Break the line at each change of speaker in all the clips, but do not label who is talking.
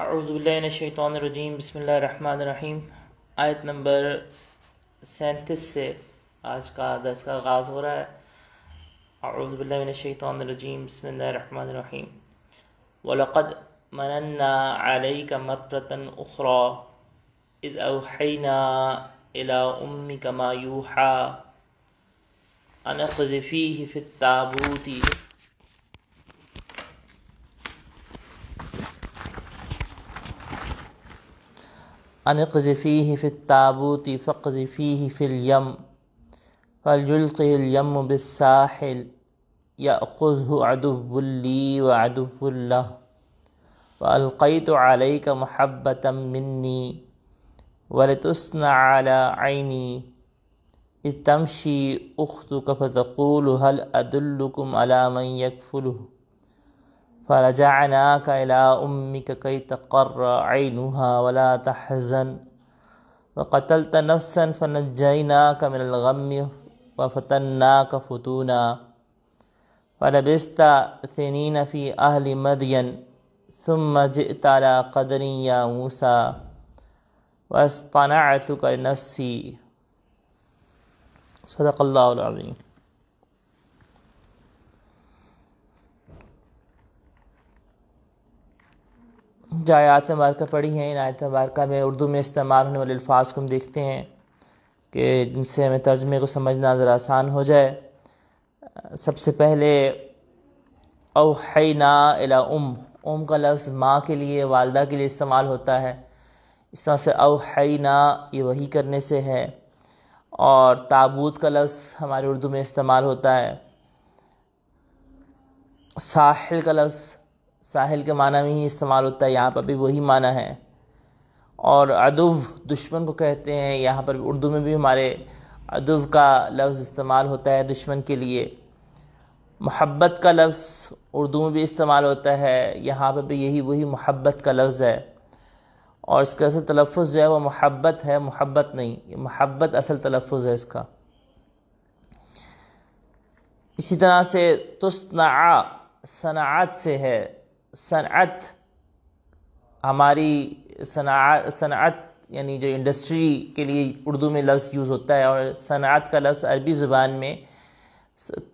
اعوذ باللہ من الشیطان الرجیم، بسم اللہ الرحمن الرحیم۔ آیت نمبر 37 سے آج کا درس کا آغاز ہو رہا ہے۔ اعوذ باللہ من الشیطان الرجیم، بسم اللہ الرحمن الرحیم۔ وَلَقَدْ مَنَنَّا عَلَيْكَ مَرَّةً أُخْرَى إِذْ أَوْحَيْنَا إِلَىٰ أُمِّكَ مَا يُوحَىٰ أَنِ اقْذِفِيهِ فِي التَّابُوتِ فاقذفيه في اليم فليلقه اليم بالساحل يأخذه عدو لي وعدو له وألقيت عليك محبة مني ولتصنع على عيني إذ تمشي أختك فتقول هل أدلكم على من يكفله فرجعناك إلى أمك كي تقر عينها ولا تحزن وقتلت نفسا فنجيناك من الغم وفتناك فتونا فلبثت سنين في أهل مدين ثم جئت على قدر يا موسى واصطنعتك لنفسي صدق اللہ العظیم۔ جو آیات مبارکہ پڑھی ہیں، ان آیات مبارکہ میں اردو میں استعمال ہونے والے الفاظ کو ہم دیکھتے ہیں کہ جن سے ہمیں ترجمے کو سمجھنا ذرا آسان ہو جائے۔ سب سے پہلے اوحینا الی ام کا لفظ ماں کے لیے، والدہ کے لیے استعمال ہوتا ہے۔ اس طرح سے اوحینا یہ وحی کرنے سے ہے، اور تابوت کا لفظ ہمارے اردو میں استعمال ہوتا ہے۔ ساحل کا لفظ ساحل کے معنی میں ہی استعمال ہوتا ہے، یہاں پر بھی وہی معنی ہے۔ اور عدو دشمن کو کہتے ہیں، یہاں پر اردو میں بھی ہمارے عدو کا لفظ استعمال ہوتا ہے دشمن کے لیے۔ محبت کا لفظ اردو میں بھی استعمال ہوتا ہے، یہاں پر بھی یہی وہی محبت کا لفظ ہے، اور اس کا اصل تلفظ جو ہے وہ محبت ہے، محبت نہیں، یہ محبت اصل تلفظ ہے اس کا۔ اسی طرح سے تصنع صنعت سے ہے، صنعت ہماری صنعت یعنی جو انڈسٹری کے لیے اردو میں لفظ یوز ہوتا ہے، اور صنعت کا لفظ عربی زبان میں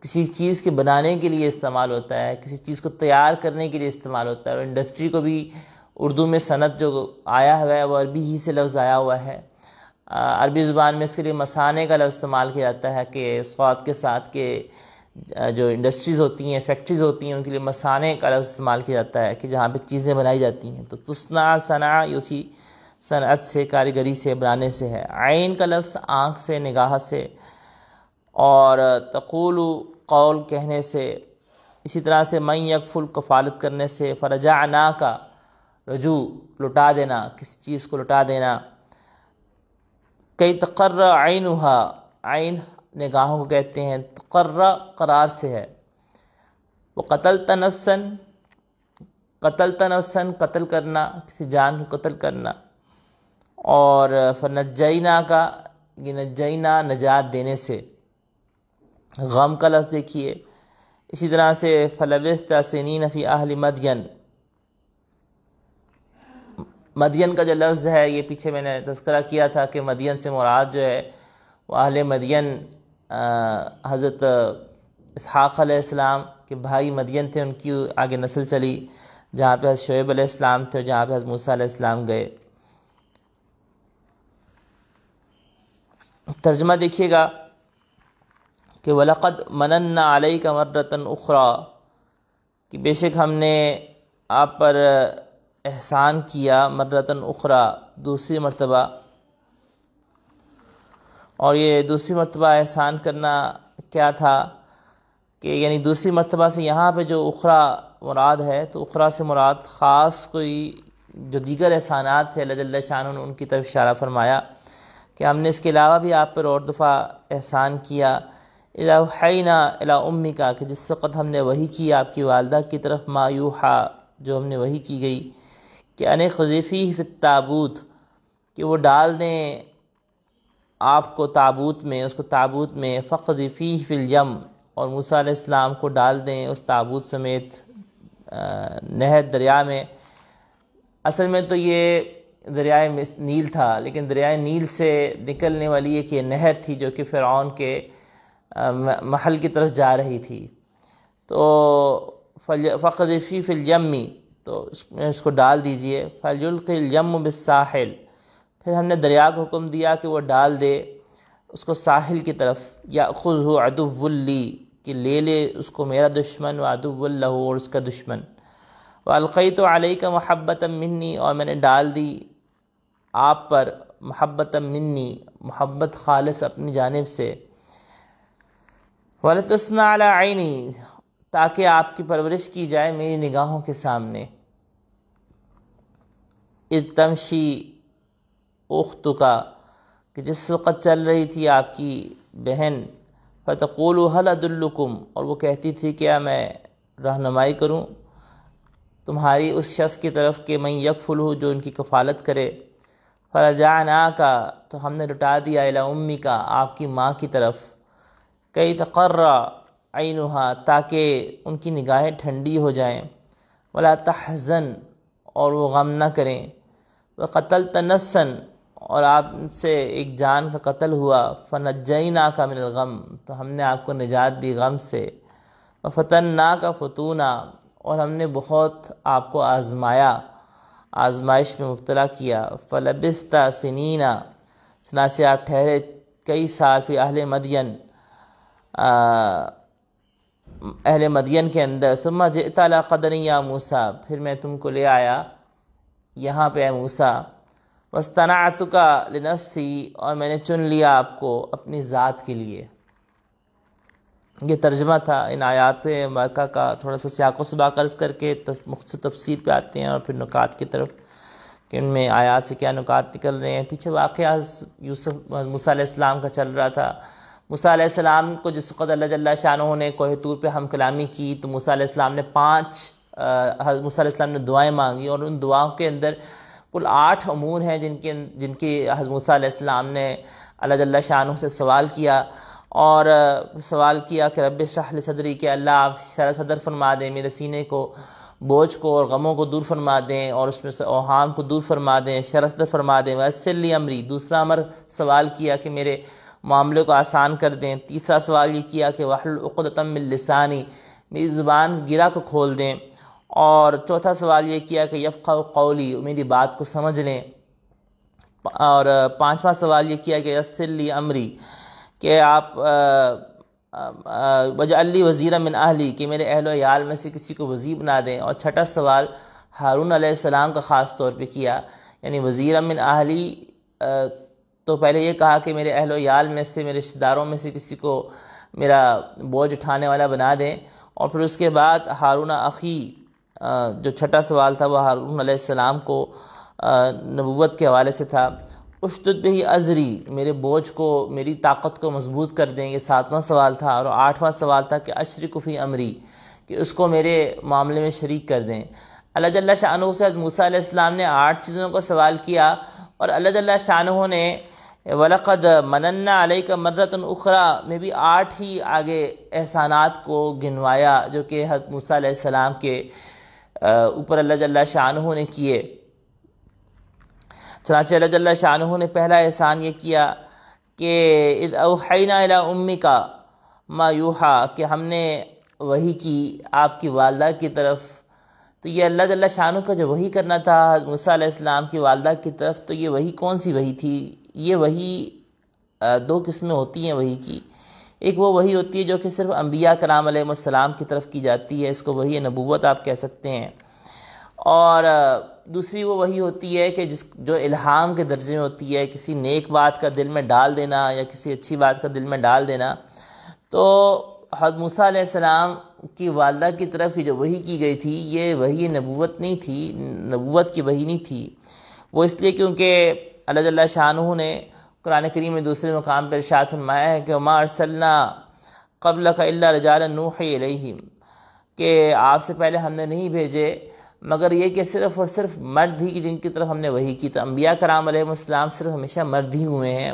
کسی چیز کے بنانے کے لیے استعمال ہوتا ہے، کسی چیز کو تیار کرنے کے لیے استعمال ہوتا ہے۔ اور انڈسٹری کو بھی اردو میں صنعت جو آیا ہوا ہے وہ عربی ہی سے لفظ آیا ہوا ہے۔ عربی زبان میں اس کے لیے مصانع کا لفظ استعمال کیا جاتا ہے، کہ صاد کے ساتھ کہ جو انڈسٹریز ہوتی ہیں، فیکٹریز ہوتی ہیں، ان کے لیے مصانع کا لفظ استعمال کیا جاتا ہے کہ جہاں پہ چیزیں بنائی جاتی ہیں۔ تو تصنع صنع یہ اسی صنعت سے، کاریگری سے، بنانے سے ہے۔ عین کا لفظ آنکھ سے، نگاہ سے، اور تقول قول کہنے سے، اسی طرح سے من یکفل کفالت کرنے سے، فرجعنا کا رجوع لٹا دینا، کسی چیز کو لٹا دینا۔ کئی تقر عینھا، عین نگاہوں کو کہتے ہیں، تقر قرار سے ہے۔ وقتلت نفسا، قتلت نفسا قتل کرنا، کسی جان کو قتل کرنا۔ اور فنجینا کا، یہ نجینا نجات دینے سے، غم کا لفظ دیکھیے۔ اسی طرح سے فلبثت سنین فی اہل مدین، مدین کا جو لفظ ہے یہ پیچھے میں نے تذکرہ کیا تھا کہ مدین سے مراد جو ہے وہ اہل مدین حضرت اسحاق علیہ السلام کے بھائی مدین تھے، ان کی آگے نسل چلی، جہاں پہ حضرت شعیب علیہ السلام تھے، جہاں پہ حضرت موسیٰ علیہ السلام گئے۔ ترجمہ دیکھیے گا کہ وَلَقَدْ مَنَنَّا عَلَيْكَ مَرَّةً أُخْرَى، کہ بے شک ہم نے آپ پر احسان کیا، مرتن اخرى دوسری مرتبہ۔ اور یہ دوسری مرتبہ احسان کرنا کیا تھا کہ یعنی دوسری مرتبہ سے یہاں پہ جو اخرى مراد ہے، تو اخرى سے مراد خاص کوئی جو دیگر احسانات تھے اللہ جل شانہ نے ان کی طرف اشارہ فرمایا کہ ہم نے اس کے علاوہ بھی آپ پر اور دفعہ احسان کیا۔ اِذْ أَوْحَيْنَا إِلَىٰ أُمِّكَ، کہ جس وقت ہم نے وحی کی آپ کی والدہ کی طرف، ما یوحیٰ جو ہم نے وحی کی گئی، کہ ان اقذفیہ فی التابوت، کہ وہ ڈال دیں آپ کو تابوت میں، اس کو تابوت میں، فاقذفیہ فی الیم، اور موسیٰ علیہ السلام کو ڈال دیں اس تابوت سمیت نہر دریا میں، اصل میں تو یہ دریائے نیل تھا، لیکن دریائے نیل سے نکلنے والی ایک یہ نہر تھی جو کہ فرعون کے محل کی طرف جا رہی تھی۔ تو فقذفی فی الیم، تو اس کو ڈال دیجئے، فلیلقی الیم بالساحل، پھر ہم نے دریا کو حکم دیا کہ وہ ڈال دے اس کو ساحل کی طرف، یأخذہ عدو لی، کہ لے لے اس کو میرا دشمن، وعدو لہ، اور اس کا دشمن، وَأَلْقَيْتُ عَلَيْكَ مَحَبَّةً مِّنِّي، اور میں نے ڈال دی آپ پر محبت منی، محبت خالص اپنی جانب سے، وَلِتُصْنَعَ عَلَىٰ عَيْنِي، تاکہ آپ کی پرورش کی جائے میری نگاہوں کے سامنے، اِذْ تَمْشِي أُخْتُكَ، کہ جس وقت چل رہی تھی آپ کی بہن، فَتَقُولُ هَلْ أَدُلُّكُمْ، اور وہ کہتی تھی کیا میں رہنمائی کروں تمہاری اس شخص کی طرف کہ من یکفلہ، جو ان کی کفالت کرے، فَرَجَعْنَاكَ، تو ہم نے لوٹا دیا إِلَىٰ أُمِّكَ، آپ کی ماں کی طرف، کئی تقر عینها، تاکہ ان کی نگاہیں ٹھنڈی ہو جائیں، ولا تحزن، اور وہ غم نہ کریں، وقتلت نفسا، اور آپ سے ایک جان کا قتل ہوا، فنجیناک من الغم، تو ہم نے آپ کو نجات دی غم سے، وفتناک فتونا، اور ہم نے بہت آپ کو آزمایا، آزمائش میں مبتلا کیا، فلبثت سنین، چنانچہ آپ ٹھہرے کئی سال، فی اہل مدین، اہل مدین کے اندر، ثم جئت علی قدر یا موسیٰ، پھر میں تم کو لے آیا یہاں پہ اے موسیٰ، واصطنعتک لنفسی، اور میں نے چن لیا آپ کو اپنی ذات کے لیے۔ یہ ترجمہ تھا ان آیات مبارکہ کا، تھوڑا سا سیاق و سباق عرض کر کے مختصر تفسیر پہ آتے ہیں اور پھر نکات کی طرف کہ ان میں آیات سے کیا نکات نکل رہے ہیں۔ پیچھے واقعہ موسیٰ علیہ السلام کا چل رہا تھا۔ موسیٰ علیہ السلام کو جس وقت اللہ جل شانہ نے کوہ طور پہ ہم کلامی کی، تو موسیٰ علیہ السلام نے موسیٰ علیہ السلام نے دعائیں مانگی، اور ان دعاؤں کے اندر کل 8 امور ہیں جن کی حضرت موسیٰ علیہ السلام نے اللہ جل شانہ سے سوال کیا، اور سوال کیا کہ رب اشرح لی صدری، کہ اللہ آپ شرح صدر فرما دیں، میرے سینے کو، بوجھ کو اور غموں کو دور فرما دیں، اور اس میں سے اوہام کو دور فرما دیں، شرح صدر فرما دیں، ویسر لی امری، دوسرا امر سوال کیا کہ میرے معاملے کو آسان کر دیں، تیسرا سوال یہ کیا کہ واحلل عقدۃ من لسانی، میری زبان گرہ کو کھول دیں، اور چوتھا سوال یہ کیا کہ یفقہوا قولی، میری بات کو سمجھ لیں، اور پانچواں سوال یہ کیا کہ یسر لی امری، کہ آپ واجعل لی وزیرا من اہلی، کہ میرے اہل و عیال میں سے کسی کو وزیر بنا دیں، اور چھٹا سوال ہارون علیہ السلام کا خاص طور پہ کیا، یعنی وزیرا من اہلی، تو پہلے یہ کہا کہ میرے اہل و عیال میں سے، میرے رشتہ داروں میں سے کسی کو میرا بوجھ اٹھانے والا بنا دیں، اور پھر اس کے بعد ہارون اخی، جو چھٹا سوال تھا وہ ہارون علیہ السلام کو نبوت کے حوالے سے تھا، اشدد بہ ازری، میرے بوجھ کو، میری طاقت کو مضبوط کر دیں، یہ 7واں سوال تھا، اور 8واں سوال تھا کہ اشرک فی امری، کہ اس کو میرے معاملے میں شریک کر دیں۔ اللہ جل شانہ سے موسیٰ علیہ السلام نے 8 چیزوں کا سوال کیا، اور اللہ جل شانہ نے وَلَقَدْ مَنَنَّا عَلَيْكَ مَرَّةً أُخْرَىٰ میں بھی 8 ہی آگے احسانات کو گنوایا جو کہ حضرت موسیٰ علیہ السلام کے اوپر اللہ جل شانہ نے کیے۔ چنانچہ اللہ جل شانہ نے پہلا احسان یہ کیا کہ اِذْ أَوْحَيْنَا إِلَىٰ أُمِّكَ مَا يُوحَىٰ، کہ ہم نے وحی کی آپ کی والدہ کی طرف۔ تو یہ اللہ جل شانہ کا جو وحی کرنا تھا موسیٰ علیہ السلام کی والدہ کی طرف، تو یہ وحی کون سی وحی تھی؟ یہ وحی 2 قسمیں ہوتی ہیں وحی کی۔ ایک وہ وحی ہوتی ہے جو کہ صرف انبیاء کرام علیہ السلام کی طرف کی جاتی ہے، اس کو وحی نبوت آپ کہہ سکتے ہیں، اور دوسری وہ وحی ہوتی ہے کہ جو الہام کے درجے میں ہوتی ہے، کسی نیک بات کا دل میں ڈال دینا یا کسی اچھی بات کا دل میں ڈال دینا۔ تو حضرت موسیٰ علیہ السلام کی والدہ کی طرف جو وحی کی گئی تھی، یہ وحی نبوت نہیں تھی، نبوت کی وحی نہیں تھی، وہ اس لیے کیونکہ اللہ جل شانہ نے قرآن کریم میں دوسرے مقام پر ارشاد فرمایا ہے کہ وَمَا أَرْسَلْنَا قَبْلَكَ إِلَّا رِجَالًا نُوحِي إِلَيْهِمْ، کہ آپ سے پہلے ہم نے نہیں بھیجے مگر یہ کہ صرف اور صرف مرد ہی جن کی طرف ہم نے وحی کی۔ تو انبیاء کرام علیہ السلام صرف ہمیشہ مرد ہی ہوئے ہیں،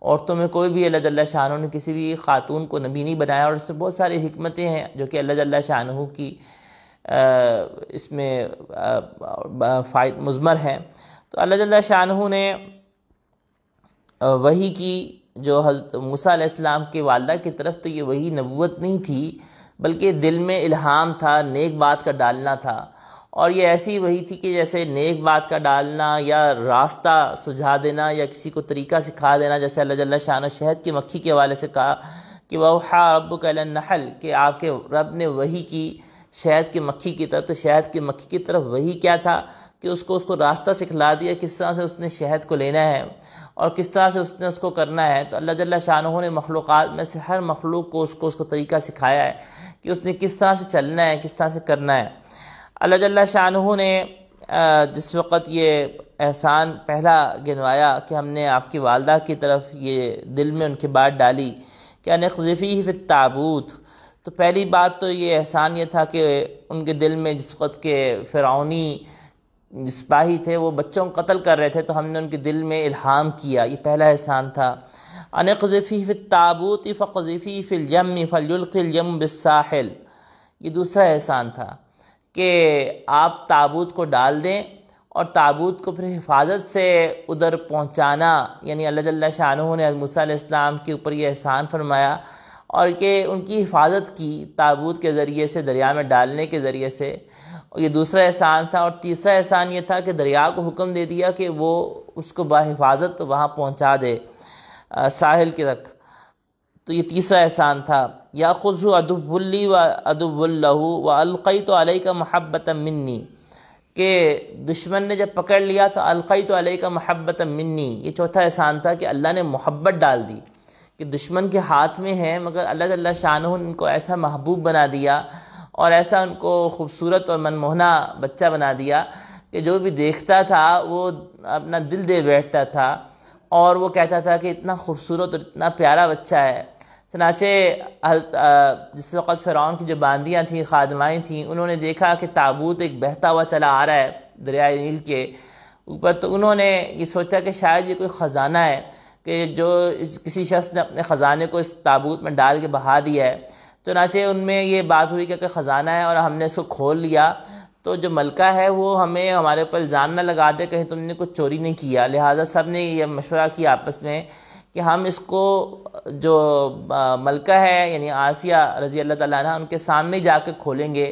عورتوں میں کوئی بھی اللہ جل شانہ نے کسی بھی خاتون کو نبی نہیں بنایا، اور اس سے بہت ساری حکمتیں ہیں جو کہ اللہ جل شانہ کی اس میں مضمر ہیں۔ تو اللہ جل شانہ نے وحی کی جو حضرت موسیٰ علیہ السلام کے والدہ کی طرف، تو یہ وحی نبوت نہیں تھی بلکہ دل میں الہام تھا، نیک بات کا ڈالنا تھا۔ اور یہ ایسی وحی تھی کہ جیسے نیک بات کا ڈالنا یا راستہ سجھا دینا یا کسی کو طریقہ سکھا دینا، جیسے اللہ جل شانہ شہد کی مکھی کے حوالے سے کہا کہ وَأَوْحَىٰ رَبُّكَ إِلَى النَّحْلِ، کہ آپ کے رب نے وحی کی شہد کی مکھی کی طرف۔ تو شہد کی مکھی کی طرف وحی کیا تھا کہ اس کو راستہ سکھلا دیا، کس طرح سے اس نے شہد کو لینا ہے اور کس طرح سے اس نے اس کو کرنا ہے۔ تو اللہ جل شانہ نے مخلوقات میں سے ہر مخلوق کو اس کو طریقہ سکھایا ہے کہ اس نے کس طرح سے چلنا ہے، کس طرح سے کرنا ہے۔ اللہ جل شانہ نے جس وقت یہ احسان پہلا گنوایا کہ ہم نے آپ کی والدہ کی طرف یہ دل میں ان کی بات ڈالی کہ ان اقذفیہ فی التابوت، تو پہلی بات تو یہ احسان یہ تھا کہ ان کے دل میں جس وقت کے فرعونی سپاہی تھے وہ بچوں کو قتل کر رہے تھے، تو ہم نے ان کے دل میں الہام کیا، یہ پہلا احسان تھا۔ ان اقذفیہ فی التابوت فاقذفیہ فی الیم فلیلقی الیم بالساحل، یہ دوسرا احسان تھا کہ آپ تابوت کو ڈال دیں اور تابوت کو پھر حفاظت سے ادھر پہنچانا، یعنی اللہ جل شانہ نے موسیٰ علیہ السلام کے اوپر یہ احسان فرمایا اور کہ ان کی حفاظت کی تابوت کے ذریعے سے، دریا میں ڈالنے کے ذریعے سے، اور یہ دوسرا احسان تھا۔ اور تیسرا احسان یہ تھا کہ دریا کو حکم دے دیا کہ وہ اس کو بحفاظت وہاں پہنچا دے ساحل کی تک، تو یہ تیسرا احسان تھا۔ یاخذہ عدو لی و عدو لہ والقیت علیک محبۃ منی، کہ دشمن نے جب پکڑ لیا تو القیت علیک محبۃ منی، یہ چوتھا احسان تھا کہ اللہ نے محبت ڈال دی کہ دشمن کے ہاتھ میں ہیں مگر اللہ جل شانہ نے ان کو ایسا محبوب بنا دیا اور ایسا ان کو خوبصورت اور منموہنا بچہ بنا دیا کہ جو بھی دیکھتا تھا وہ اپنا دل دے بیٹھتا تھا اور وہ کہتا تھا کہ اتنا خوبصورت اور اتنا پیارا بچہ ہے۔ چنانچہ جس وقت فرعون کی جو باندیاں تھیں، خادمائیں تھیں، انہوں نے دیکھا کہ تابوت ایک بہتا ہوا چلا آ رہا ہے دریائے نیل کے اوپر، تو انہوں نے یہ سوچا کہ شاید یہ کوئی خزانہ ہے کہ جو کسی شخص نے اپنے خزانے کو اس تابوت میں ڈال کے بہا دیا ہے۔ چنانچہ ان میں یہ بات ہوئی کہ خزانہ ہے اور ہم نے اس کو کھول لیا، تو جو ملکہ ہے وہ ہمیں ہمارے اوپر الزام نہ لگا دے کہیں تم نے کچھ چوری نہیں کیا، لہٰذا سب نے یہ مشورہ کیا آپس میں کہ ہم اس کو جو ملکہ ہے یعنی آسیہ رضی اللہ تعالیٰ عنہ ان کے سامنے جا کے کھولیں گے۔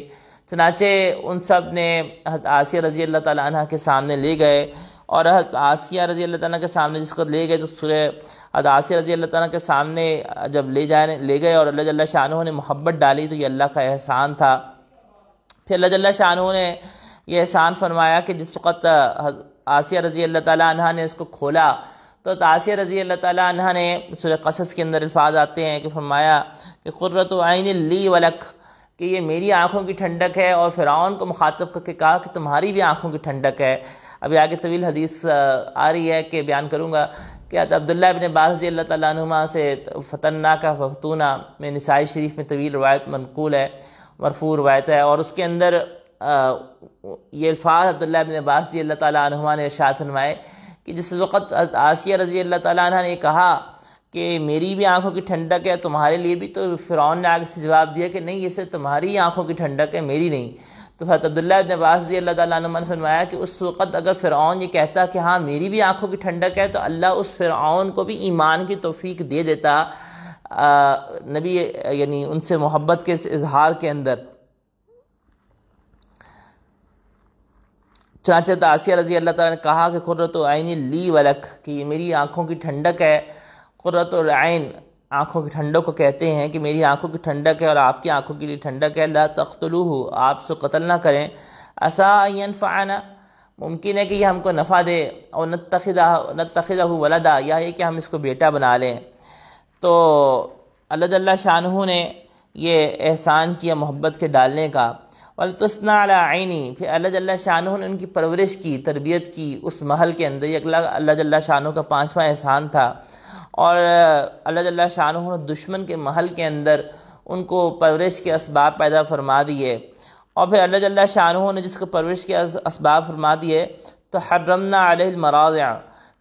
چنانچہ ان سب نے حضرت آسیہ رضی اللہ تعالیٰ عنہ کے سامنے لے گئے، اور حضرت آسیہ رضی اللہ تعالیٰ کے سامنے جس کو لے گئے تو حضرت آسیہ رضی اللہ تعالیٰ کے سامنے جب لے گئے اور اللہ جل شانہ نے محبت ڈالی تو یہ اللہ کا احسان تھا۔ پھر اللہ جل شانہ نے یہ احسان فرمایا کہ جس وقت آسیہ رضی اللہ تعالیٰ عنہ نے اس کو کھولا تو آسیہ رضی اللہ تعالیٰ عنہ نے سورہ قصص کے اندر الفاظ آتے ہیں کہ فرمایا کہ قرۃ عین لی ولک، کہ یہ میری آنکھوں کی ٹھنڈک ہے، اور فرعون کو مخاطب کر کے کہا کہ تمہاری بھی آنکھوں کی ٹھنڈک ہے۔ ابھی آگے طویل حدیث آ رہی ہے کہ بیان کروں گا کہ عبداللہ ابن عباس رضی اللہ تعالیٰ عنہما سے فتناک ففتونا میں نسائی شریف میں طویل روایت منقول ہے، مرفوع روایت ہے، اور اس کے اندر یہ الفاظ عبداللہ ابن عباس رضی اللہ تعالیٰ عنہما نے ارشاد فرمائے کہ جس وقت آسیہ رضی اللہ تعالیٰ عنہ نے کہا کہ میری بھی آنکھوں کی ٹھنڈک ہے تمہارے لیے بھی، تو فرعون نے آگے سے جواب دیا کہ نہیں، یہ صرف تمہاری آنکھوں کی ٹھنڈک ہے، میری نہیں۔ تو حضرت عبداللہ ابن عباس رضی اللہ تعالیٰ عنہ نے فرمایا کہ اس وقت اگر فرعون یہ کہتا کہ ہاں میری بھی آنکھوں کی ٹھنڈک ہے تو اللہ اس فرعون کو بھی ایمان کی توفیق دے دیتا نبی یعنی ان سے محبت کے اظہار کے اندر۔ چنانچہ آسیہ رضی اللہ تعالیٰ نے کہا کہ قرۃ عین لی ولک، کہ یہ میری آنکھوں کی ٹھنڈک ہے۔ قرۃ العین آنکھوں کی ٹھنڈک کو کہتے ہیں کہ میری آنکھوں کی ٹھنڈک ہے اور آپ کی آنکھوں کے لیے ٹھنڈک ہے۔ لا تقتلوہ، آپ اس کو قتل نہ کریں۔ عسیٰ ان ینفعنا، ممکن ہے کہ یہ ہم کو نفع دے، اور نتخذہ ولدا، یا یہ کہ ہم اس کو بیٹا بنا لیں۔ تو اللہ جل شانہ نے یہ احسان کیا محبت کے ڈالنے کا۔ وَلْتُصْنَعَ عَلَىٰ عَيْنِي، پھر اللہ جل شانہ نے ان کی پرورش کی، تربیت کی اس محل کے اندر۔ یہ اللہ جل شانہ کا پانچواں احسان تھا، اور اللہ جل شانہ نے دشمن کے محل کے اندر ان کو پرورش کے اسباب پیدا فرما دیے۔ اور پھر اللہ جل شانہ نے جس کو پرورش کے اسباب فرما دیے تو حرمنا علیہ المراضع،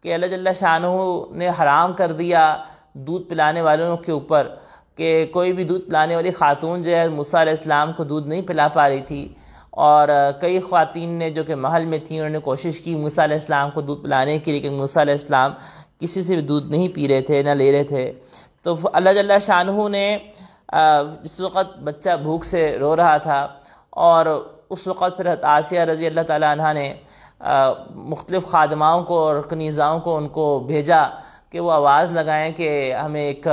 کہ اللہ جل شانہ نے حرام کر دیا دودھ پلانے والوں کے اوپر، کہ کوئی بھی دودھ پلانے والی خاتون جو ہے موسیٰ علیہ السلام کو دودھ نہیں پلا پا رہی تھی، اور کئی خواتین نے جو کہ محل میں تھیں انہوں نے کوشش کی موسیٰ علیہ السلام کو دودھ پلانے کی، لیکن موسیٰ علیہ السلام کسی سے بھی دودھ نہیں پی رہے تھے، نہ لے رہے تھے۔ تو اللہ جل شانہ نے جس وقت بچہ بھوک سے رو رہا تھا، اور اس وقت پھر آسیہ رضی اللہ تعالیٰ عنہ نے مختلف خادماؤں کو اور کنیزاؤں کو ان کو بھیجا کہ وہ آواز لگائیں کہ ہمیں ایک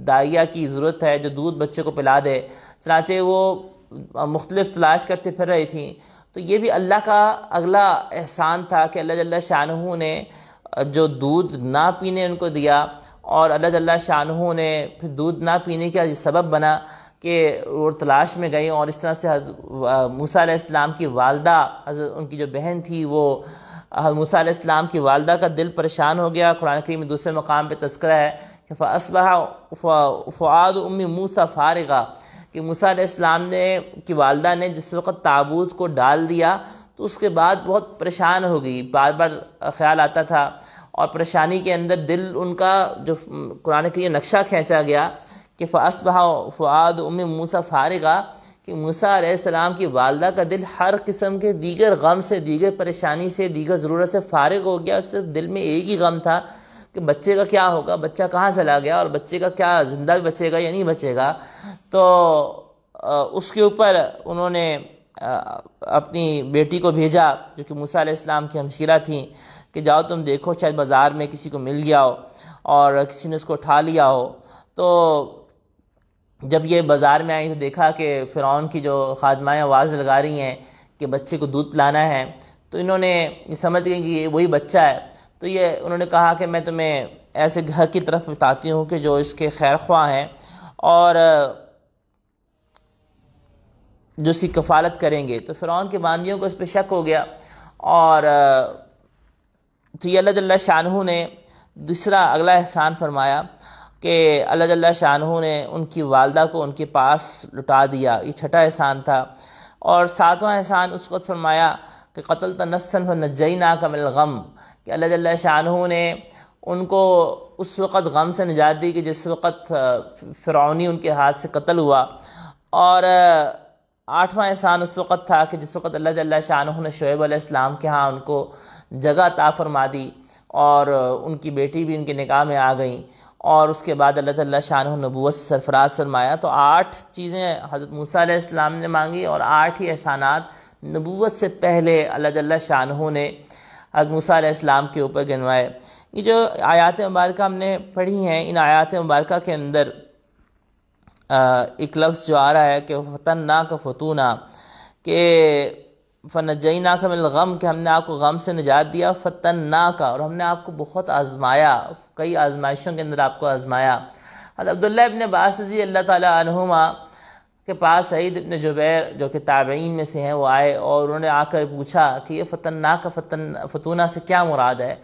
دائیہ کی ضرورت ہے جو دودھ بچے کو پلا دے۔ چنانچہ وہ مختلف تلاش کرتے پھر رہی تھیں۔ تو یہ بھی اللہ کا اگلا احسان تھا کہ اللہ جل شانہ نے جو دودھ نہ پینے ان کو دیا، اور اللہ جل شانہ نے پھر دودھ نہ پینے کا سبب بنا کہ وہ تلاش میں گئیں، اور اس طرح سے موسیٰ علیہ السلام کی والدہ ان کی جو بہن تھی وہ موسیٰ علیہ السلام کی والدہ کا دل پریشان ہو گیا۔ قرآن کریم میں دوسرے مقام پہ تذکرہ ہے کہ فَأَصْبَحَ فُؤَادُ أُمِّ مُوسَىٰ فَارِغًا، کہ موسیٰ علیہ السلام کی والدہ نے جس وقت تابوت کو ڈال دیا تو اس کے بعد بہت پریشان ہو گئی، بار بار خیال آتا تھا، اور پریشانی کے اندر دل ان کا جو قرآن کریم نقشہ کھینچا گیا کہ فَأَصْبَحَ فُؤَادُ أُمِّ مُوسَىٰ فَارِغًا، کہ موسیٰ علیہ السلام کی والدہ کا دل ہر قسم کے دیگر غم سے، دیگر پریشانی سے، دیگر ضرورت سے فارغ ہو گیا۔ صرف دل میں ایک ہی غم تھا کہ بچے کا کیا ہوگا، بچہ کہاں چلا گیا، اور بچے کا کیا زندہ بھی بچے گا یا نہیں بچے گا۔ تو اس کے اوپر انہوں نے اپنی بیٹی کو بھیجا جو کہ موسیٰ علیہ السلام کی ہمشیرہ تھیں کہ جاؤ تم دیکھو شاید بازار میں کسی کو مل گیا ہو اور کسی نے اس کو اٹھا لیا ہو۔ تو جب یہ بازار میں آئی تو دیکھا کہ فرعون کی جو خادمائیں آواز لگا رہی ہیں کہ بچے کو دودھ پلانا ہے، تو انہوں نے یہ سمجھ گئے کہ یہ وہی بچہ ہے۔ تو یہ انہوں نے کہا کہ میں تمہیں ایسے گھر کی طرف بتاتی ہوں کہ جو اس کے خیر خواہ ہیں اور جو اس کی کفالت کریں گے۔ تو فرعون کے باندیوں کو اس پہ شک ہو گیا، اور تو یہ اللہ جل شانہ نے دوسرا اگلا احسان فرمایا کہ اللہ جل شانہ نے ان کی والدہ کو ان کے پاس لٹا دیا۔ یہ چھٹا احسان تھا۔ اور ساتواں احسان اس وقت فرمایا کہ قتلت نفسا فنجیناک من الغم، کہ اللہ جل شانہ نے ان کو اس وقت غم سے نجات دی کہ جس وقت فرعونی ان کے ہاتھ سے قتل ہوا۔ اور آٹھواں احسان اس وقت تھا کہ جس وقت اللہ جل شانہ نے شعیب علیہ السلام کے ہاں ان کو جگہ عطا فرما دی، اور ان کی بیٹی بھی ان کے نکاح میں آ گئیں، اور اس کے بعد اللہ تعالیٰ شانہ نبوت سے سرفراز فرمایا۔ تو 8 چیزیں حضرت موسیٰ علیہ السلام نے مانگی، اور 8 ہی احسانات نبوت سے پہلے اللہ جل شانہ نے حضرت موسیٰ علیہ السلام کے اوپر گنوائے۔ یہ جو آیات مبارکہ ہم نے پڑھی ہیں، ان آیات مبارکہ کے اندر ایک لفظ جو آ رہا ہے کہ فتناک فتونا، کہ فنجیناک من الغم، کہ ہم نے آپ کو غم سے نجات دیا، فتناک، اور ہم نے آپ کو بہت آزمایا، کئی آزمائشوں کے اندر آپ کو آزمایا۔ حضرت عبداللہ ابن عباس رضی اللہ تعالیٰ عنہما کے پاس سعید ابن جبیر جو کہ تابعین میں سے ہیں وہ آئے، اور انہوں نے آ کر پوچھا کہ یہ فتناک فتونہ سے کیا مراد ہے۔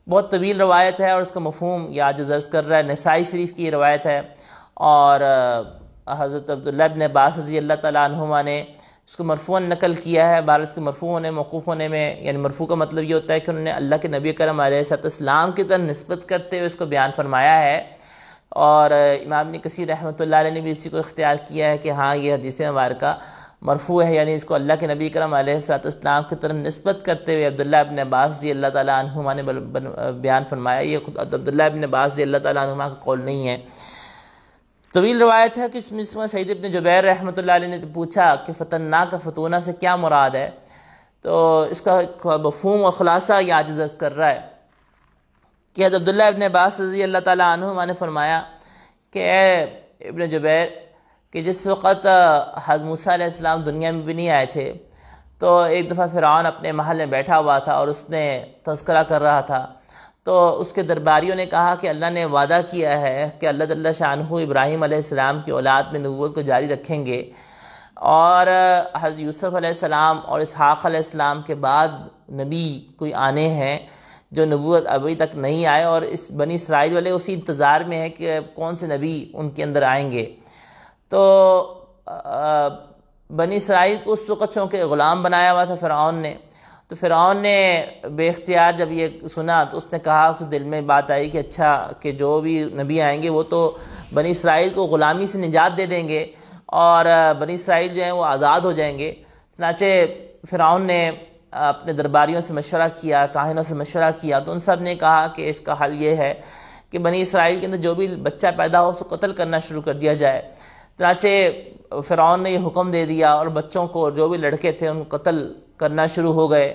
بہت طویل روایت ہے، اور اس کا مفہوم یہ آج عرض کر رہا ہے، نسائی شریف کی یہ روایت ہے، اور حضرت عبداللہ ابن عباس رضی اللہ تعالیٰ عنہما نے اس کو مرفوعاً نقل کیا ہے۔ بہرحال اس کے مرفوع ہونے موقوف ہونے میں، یعنی مرفوع کا مطلب یہ ہوتا ہے کہ انہوں نے اللہ کے نبی کرم علیہ السلام کی طرف نسبت کرتے ہوئے اس کو بیان فرمایا ہے، اور امام ابن کثیر رحمۃ اللہ علیہ نے بھی اسی کو اختیار کیا ہے کہ ہاں یہ حدیث مبارکہ مرفوع ہے، یعنی اس کو اللہ کے نبی کرم علیہ السلام کی طرف نسبت کرتے ہوئے عبداللہ ابن عباس رضی اللہ تعالیٰ عنہما نے بیان فرمایا۔ یہ خود عبداللہ ابن عباس رضی اللہ تعالیٰ عنہما کا قول نہیں ہے، طویل روایت ہے کہ اس میں سعید ابن جبیر رحمۃ اللہ علیہ نے پوچھا کہ فتناک فتونہ سے کیا مراد ہے، تو اس کا مفہوم اور خلاصہ یہ آج عرض کر رہا ہے کہ حضرت عبداللہ ابن عباس رضی اللہ تعالیٰ عنہما نے فرمایا کہ اے ابن جبیر، کہ جس وقت حضرت موسیٰ علیہ السلام دنیا میں بھی نہیں آئے تھے، تو ایک دفعہ فرعون اپنے محل میں بیٹھا ہوا تھا اور اس نے تذکرہ کر رہا تھا، تو اس کے درباریوں نے کہا کہ اللہ نے وعدہ کیا ہے کہ اللہ جل شانہ ابراہیم علیہ السلام کی اولاد میں نبوت کو جاری رکھیں گے، اور حضرت یوسف علیہ السلام اور اسحاق علیہ السلام کے بعد نبی کوئی آنے ہیں جو نبوت ابھی تک نہیں آئے، اور اس بنی اسرائیل والے اسی انتظار میں ہیں کہ کون سے نبی ان کے اندر آئیں گے۔ تو بنی اسرائیل کو اس وقت چونکہ غلام بنایا ہوا تھا فرعون نے، تو فرعون نے بے اختیار جب یہ سنا تو اس نے کہا، اس دل میں بات آئی کہ اچھا کہ جو بھی نبی آئیں گے وہ تو بنی اسرائیل کو غلامی سے نجات دے دیں گے، اور بنی اسرائیل جو ہیں وہ آزاد ہو جائیں گے۔ چنانچہ فرعون نے اپنے درباریوں سے مشورہ کیا، کاہنوں سے مشورہ کیا، تو ان سب نے کہا کہ اس کا حل یہ ہے کہ بنی اسرائیل کے اندر جو بھی بچہ پیدا ہو اس کو قتل کرنا شروع کر دیا جائے۔ چنانچہ فرعون نے یہ حکم دے دیا اور بچوں کو، جو بھی لڑکے تھے، ان کو قتل کرنا شروع ہو گئے۔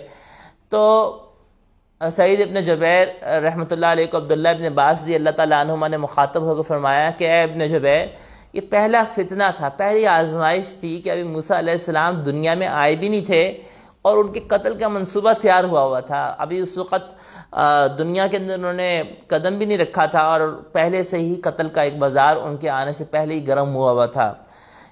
تو سعید ابن جبیر رحمۃ اللہ علیہ کو عبداللہ ابن عباس رضی اللہ تعالیٰ عنہما نے مخاطب ہو کر فرمایا کہ اے ابن جبیر، یہ پہلا فتنہ تھا، پہلی آزمائش تھی کہ ابھی موسیٰ علیہ السلام دنیا میں آئے بھی نہیں تھے اور ان کے قتل کا منصوبہ تیار ہوا تھا، ابھی اس وقت دنیا کے اندر انہوں نے قدم بھی نہیں رکھا تھا اور پہلے سے ہی قتل کا ایک بازار ان کے آنے سے پہلے ہی گرم ہوا تھا۔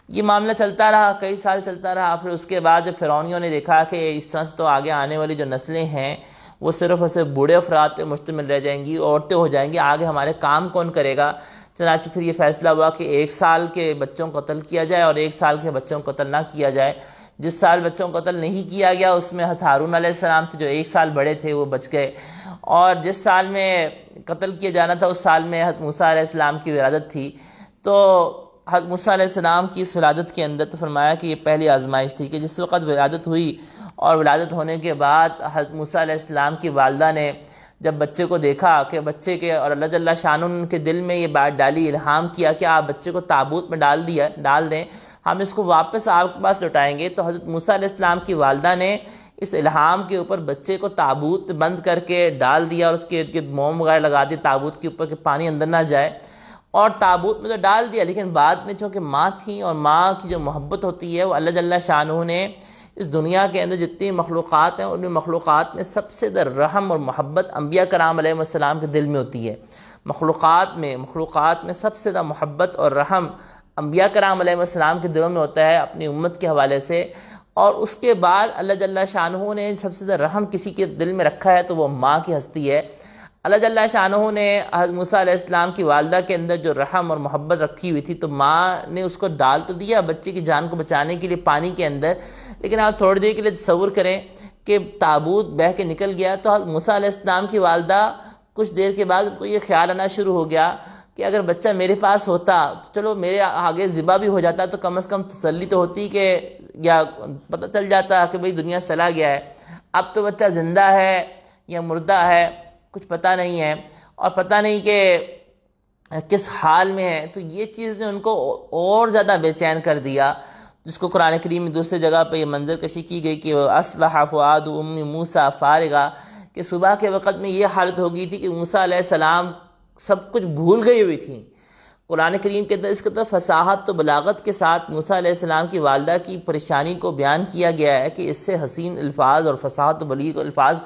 یہ معاملہ چلتا رہا، کئی سال چلتا رہا۔ پھر اس کے بعد جب فرعونیوں نے دیکھا کہ اس طرح سے تو آگے آنے والی جو نسلیں ہیں وہ صرف اور صرف بوڑھے افراد پہ مشتمل رہ جائیں گی، عورتیں ہو جائیں گی، آگے ہمارے کام کون کرے گا؟ چنانچہ پھر یہ فیصلہ ہوا کہ 1 سال کے بچوں کو قتل کیا جائے اور 1 سال کے بچوں کو قتل نہ کیا جائے۔ جس سال بچوں کو قتل نہیں کیا گیا اس میں حضرت ہارون علیہ السلام تھے جو 1 سال بڑے تھے، وہ بچ گئے، اور جس سال میں قتل کیا جانا تھا اس سال میں حضرت موسیٰ علیہ السلام کی ولادت تھی۔ تو حضرت موسیٰ علیہ السلام کی اس ولادت کے اندر تو فرمایا کہ یہ پہلی آزمائش تھی کہ جس وقت ولادت ہوئی اور ولادت ہونے کے بعد حضرت موسیٰ علیہ السلام کی والدہ نے جب بچے کو دیکھا کہ بچے کے، اور اللہ جل شانہ ان کے دل میں یہ بات ڈالی، الہام کیا کہ آپ بچے کو تابوت میں ڈال دیں، ہم اس کو واپس آپ کے پاس لوٹائیں گے۔ تو حضرت موسیٰ علیہ السلام کی والدہ نے اس الہام کے اوپر بچے کو تابوت بند کر کے ڈال دیا اور اس کے ارد گرد موم وغیرہ لگا دی تابوت کے اوپر کہ پانی اندر نہ جائے، اور تابوت میں تو ڈال دیا، لیکن بعد میں چونکہ ماں تھیں اور ماں کی جو محبت ہوتی ہے وہ اللہ جل شانہ نے اس دنیا کے اندر جتنی مخلوقات ہیں ان میں مخلوقات میں سب سے زیادہ رحم اور محبت انبیاء کرام علیہ السلام کے دل میں ہوتی ہے۔ مخلوقات میں سب سے زیادہ محبت اور رحم انبیاء کرام علیہ السلام کے دلوں میں ہوتا ہے اپنی امت کے حوالے سے، اور اس کے بعد اللہ جل شانہ نے سب سے زیادہ رحم کسی کے دل میں رکھا ہے تو وہ ماں کی ہستی ہے۔ اللہ جل شانہ نے حضرت موسیٰ علیہ السلام کی والدہ کے اندر جو رحم اور محبت رکھی ہوئی تھی تو ماں نے اس کو ڈال تو دیا بچے کی جان کو بچانے کے لیے پانی کے اندر، لیکن آپ تھوڑی دیر کے لیے تصور کریں کہ تابوت بہہ کے نکل گیا تو حضرت موسیٰ علیہ السلام کی والدہ کچھ دیر کے بعد ان کو یہ خیال آنا شروع ہو گیا کہ اگر بچہ میرے پاس ہوتا تو چلو میرے آگے ذبح بھی ہو جاتا تو کم از کم تسلی تو ہوتی کہ یا پتہ چل جاتا کہ بھئی دنیا چلا گیا ہے، اب تو بچہ زندہ ہے یا مردہ ہے کچھ پتہ نہیں ہے اور پتہ نہیں کہ کس حال میں ہے۔ تو یہ چیز نے ان کو اور زیادہ بے چین کر دیا، جس کو قرآن کریم میں دوسری جگہ پہ یہ منظر کشی کی گئی کہ اصبح فؤاد ام موسیٰ فارغا، کہ صبح کے وقت میں یہ حالت ہو گئی تھی کہ موسیٰ علیہ السلام سب کچھ بھول گئی ہوئی تھیں۔ قرآن کریم کے اندر اس قدر فصاحت و بلاغت کے ساتھ موسیٰ علیہ السلام کی والدہ کی پریشانی کو بیان کیا گیا ہے کہ اس سے حسین الفاظ اور فصاحت و بلیغ الفاظ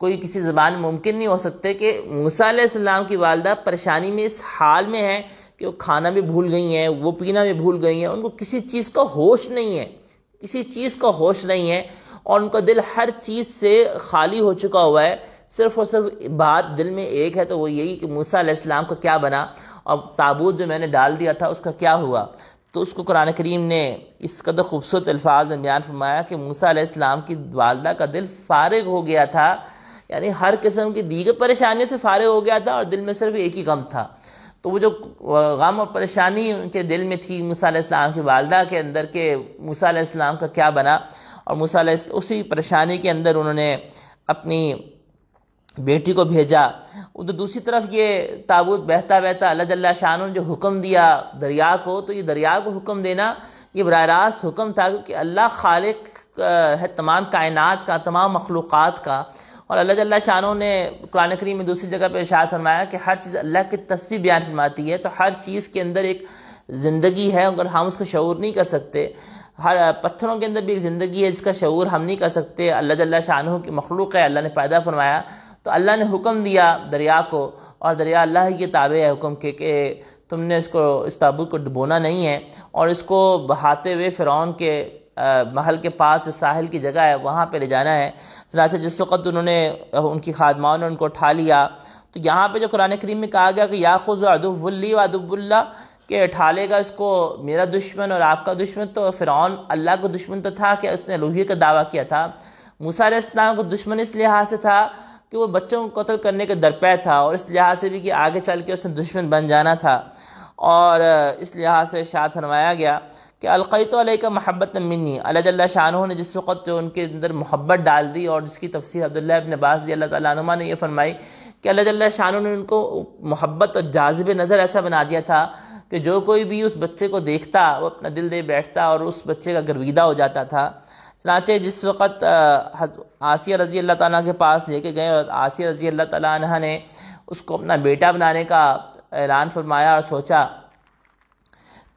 کوئی کسی زبان میں ممکن نہیں ہو سکتے کہ موسیٰ علیہ السلام کی والدہ پریشانی میں اس حال میں ہے کہ وہ کھانا بھی بھول گئی ہیں، وہ پینا بھی بھول گئی ہیں، ان کو کسی چیز کا ہوش نہیں ہے، کسی چیز کا ہوش نہیں ہے، اور ان کا دل ہر چیز سے خالی ہو چکا ہوا ہے۔ صرف اور صرف بات دل میں ایک ہے تو وہ یہی کہ موسیٰ علیہ السلام کا کیا بنا اور تابوت جو میں نے ڈال دیا تھا اس کا کیا ہوا۔ تو اس کو قرآن کریم نے اس قدر خوبصورت الفاظ میں بیان فرمایا کہ موسیٰ علیہ السلام کی والدہ کا دل فارغ ہو گیا تھا، یعنی ہر قسم کی دیگر پریشانیوں سے فارغ ہو گیا تھا اور دل میں صرف ایک ہی غم تھا۔ تو وہ جو غم اور پریشانی ان کے دل میں تھی موسیٰ علیہ السلام کی والدہ کے اندر کہ موسیٰ علیہ السلام کا کیا بنا، اور موسیٰ علیہ السلام اسی پریشانی کے اندر انہوں نے اپنی بیٹی کو بھیجا۔ ادھر دوسری طرف یہ تابوت بہتا بہتا اللہ جل شانہ نے جو حکم دیا دریا کو، تو یہ دریا کو حکم دینا یہ براہ راست حکم تھا کیونکہ اللہ خالق ہے تمام کائنات کا، تمام مخلوقات کا، اور اللہ جل شانہ نے قرآن کریم میں دوسری جگہ پہ ارشاد فرمایا کہ ہر چیز اللہ کی تصویر بیان فرماتی ہے، تو ہر چیز کے اندر ایک زندگی ہے اگر ہم اس کا شعور نہیں کر سکتے، ہر پتھروں کے اندر بھی ایک زندگی ہے جس کا شعور ہم نہیں کر سکتے، اللہ جل شانہ کی مخلوق ہے، اللہ نے پیدا فرمایا، تو اللہ نے حکم دیا دریا کو، اور دریا اللہ ہی کے تابع ہے حکم کے کہ تم نے اس تابوت کو ڈبونا نہیں ہے اور اس کو بہاتے ہوئے فرعون کے محل کے پاس جو ساحل کی جگہ ہے وہاں پہ لے جانا ہے۔ چنانچہ جس وقت انہوں نے ان کی خادماؤں نے ان کو اٹھا لیا، تو یہاں پہ جو قرآن کریم میں کہا گیا کہ یاخذ عدو لی و عدو اللہ، کہ اٹھا لے گا اس کو میرا دشمن اور آپ کا دشمن، تو فرعون اللہ کا دشمن تو تھا کہ اس نے الوہیت کا دعویٰ کیا تھا، موسیٰ علیہ السلام کو دشمن اس لحاظ سے تھا کہ وہ بچوں کو قتل کرنے کے درپے تھا، اور اس لحاظ سے بھی کہ آگے چل کے اس نے دشمن بن جانا تھا، اور اس لحاظ سے ارشاد فرمایا گیا کہ القیت علیک محبت منی، اللہ جل شانہ نے جس وقت جو ان کے اندر محبت ڈال دی، اور جس کی تفسیر عبداللہ ابن عباس رضی اللہ تعالیٰ عنہما نے یہ فرمائی کہ اللہ جل شانہ نے ان کو محبت اور جاذب نظر ایسا بنا دیا تھا کہ جو کوئی بھی اس بچے کو دیکھتا وہ اپنا دل دے بیٹھتا اور اس بچے کا گرویدہ ہو جاتا تھا۔ چنانچہ جس وقت آسیہ رضی اللہ تعالیٰ کے پاس لے کے گئے اور آسیہ رضی اللہ تعالیٰ عنہ نے اس کو اپنا بیٹا بنانے کا اعلان فرمایا اور سوچا،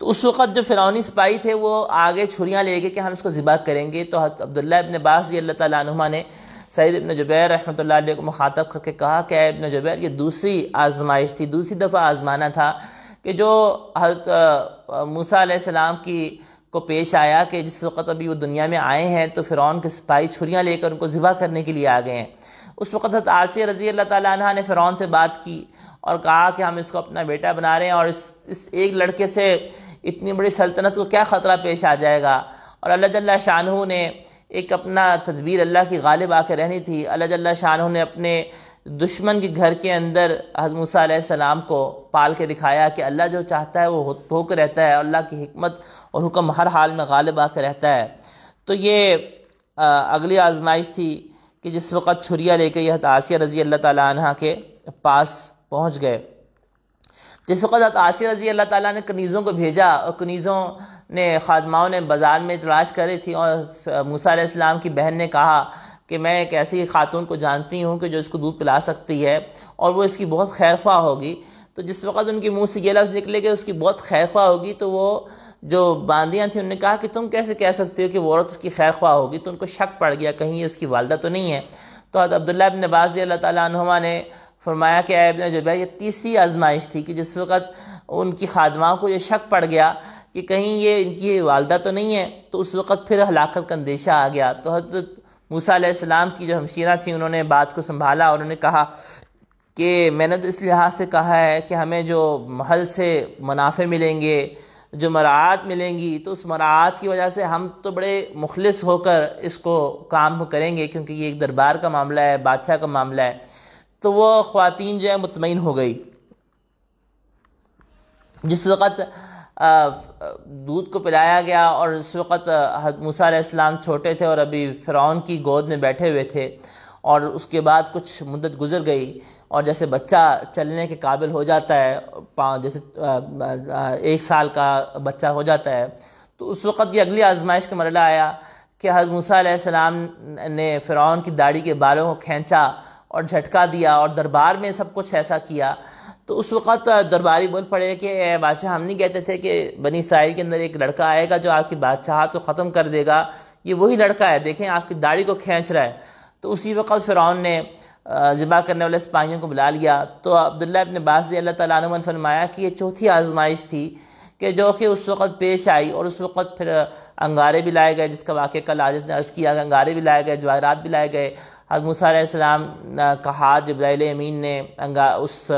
تو اس وقت جو فرعونی سپاہی تھے وہ آگے چھریاں لے گئے کہ ہم اس کو ذبح کریں گے۔ تو حضرت عبداللہ ابن عباس رضی اللہ تعالیٰ عنہما نے سعید ابن جبیر رحمۃ اللہ علیہ کو مخاطب کر کے کہا کہ اے ابن جبیر، یہ دوسری آزمائش تھی، دوسری دفعہ آزمانا تھا کہ جو حضرت موسیٰ علیہ السلام کو پیش آیا کہ جس وقت ابھی وہ دنیا میں آئے ہیں تو فرعون کے سپاہی چھریاں لے کر ان کو ذبح کرنے کے لیے آ گئے ہیں۔ اس وقت حضرت آسیہ رضی اللہ تعالیٰ عنہ نے فرعون سے بات کی اور کہا کہ ہم اس کو اپنا بیٹا بنا رہے ہیں، اور اس ایک لڑکے سے اتنی بڑی سلطنت کو کیا خطرہ پیش آ جائے گا۔ اور اللہ جل شانہ نے ایک اپنا تدبیر اللہ کی غالب آ کے رہنی تھی، اللہ جل شانہ نے اپنے دشمن کے گھر کے اندر حضرت موسیٰ علیہ السلام کو پال کے دکھایا کہ اللہ جو چاہتا ہے وہ ہو کے رہتا ہے، اللہ کی حکمت اور حکم ہر حال میں غالب آ کے رہتا ہے۔ تو یہ اگلی آزمائش تھی کہ جس وقت چھریاں لے کے حضرت آسیہ رضی اللہ تعالیٰ عنہ کے پاس پہنچ گئے۔ جس وقت حضرت آسیہ رضی اللہ تعالیٰ نے کنیزوں کو بھیجا اور کنیزوں نے خادماؤں نے بازار میں تلاش کری تھی، اور موسیٰ علیہ السلام کی بہن نے کہا کہ میں ایک ایسی خاتون کو جانتی ہوں کہ جو اس کو دودھ پلا سکتی ہے اور وہ اس کی بہت خیر خواہ ہوگی۔ تو جس وقت ان کے منہ سے یہ لفظ نکلے کہ اس کی بہت خیر خواہ ہوگی، تو وہ جو باندیاں تھیں انہوں نے کہا کہ تم کیسے کہہ سکتے ہو کہ وہ عورت اس کی خیر خواہ ہوگی؟ تو ان کو شک پڑ گیا کہیں یہ اس کی والدہ تو نہیں ہے۔ تو حضرت عبداللہ ابن عباس رضی اللہ تعالیٰ عنہما نے فرمایا کہ اے ابن جبیر، یہ تیسری آزمائش تھی کہ جس وقت ان کی خادماؤں کو یہ شک پڑ گیا کہ کہیں یہ ان کی والدہ تو نہیں ہے، تو اس وقت پھر ہلاکت کا اندیشہ آ گیا۔ تو حضرت موسیٰ علیہ السلام کی جو ہمشیرہ تھیں انہوں نے بات کو سنبھالا اور انہوں نے کہا کہ میں نے تو اس لحاظ سے کہا ہے کہ ہمیں جو محل سے منافع ملیں گے، جو مراعات ملیں گی، تو اس مراعات کی وجہ سے ہم تو بڑے مخلص ہو کر اس کو کام کریں گے، کیونکہ یہ ایک دربار کا معاملہ ہے، بادشاہ کا معاملہ ہے۔ تو وہ خواتین جو ہے مطمئن ہو گئی۔ جس وقت دودھ کو پلایا گیا اور اس وقت حضرت موسیٰ علیہ السلام چھوٹے تھے اور ابھی فرعون کی گود میں بیٹھے ہوئے تھے، اور اس کے بعد کچھ مدت گزر گئی اور جیسے بچہ چلنے کے قابل ہو جاتا ہے، جیسے 1 سال کا بچہ ہو جاتا ہے، تو اس وقت یہ اگلی آزمائش کا مرحلہ آیا کہ حضرت موسیٰ علیہ السلام نے فرعون کی داڑھی کے بالوں کو کھینچا اور جھٹکا دیا اور دربار میں سب کچھ ایسا کیا۔ تو اس وقت درباری بول پڑے کہ اے بادشاہ، ہم نہیں کہتے تھے کہ بنی اسرائیل کے اندر ایک لڑکا آئے گا جو آپ کی بادشاہت کو ختم کر دے گا؟ یہ وہی لڑکا ہے، دیکھیں آپ کی داڑھی کو کھینچ رہا ہے۔ تو اسی وقت فرعون نے ذبح کرنے والے سپاہیوں کو بلا لیا۔ تو عبداللہ ابن عباس رضی اللہ تعالیٰ عنہ نے فرمایا کہ یہ چوتھی آزمائش تھی کہ جو کہ اس وقت پیش آئی، اور اس وقت پھر انگارے بھی لائے گئے، جس کا واقعہ کل عاجز نے عرض کیا کہ انگارے بھی لائے گئے، جواہرات بھی لائے گئے۔ حضرت موسیٰ علیہ السلام کا ہاتھ جبرائیل امین نے اس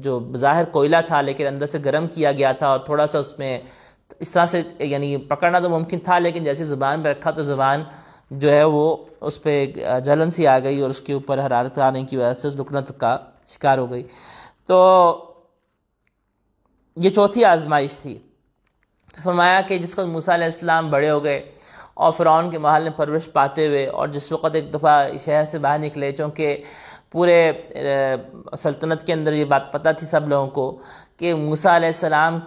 جو بظاہر کوئلہ تھا لیکن اندر سے گرم کیا گیا تھا، اور تھوڑا سا اس میں اس طرح سے یعنی پکڑنا تو ممکن تھا، لیکن جیسے زبان پہ رکھا تو زبان جو ہے وہ اس پہ جلن سی آ گئی اور اس کے اوپر حرارت آنے کی وجہ سے اس لکنت کا شکار ہو گئی۔ تو یہ چوتھی آزمائش تھی۔ فرمایا کہ جس وقت موسیٰ علیہ السلام بڑے ہو گئے اور فرعون کے محل میں پرورش پاتے ہوئے، اور جس وقت ایک دفعہ شہر سے باہر نکلے، چونکہ پورے سلطنت کے اندر یہ بات پتہ تھی سب لوگوں کو کہ موسیٰ علیہ السلام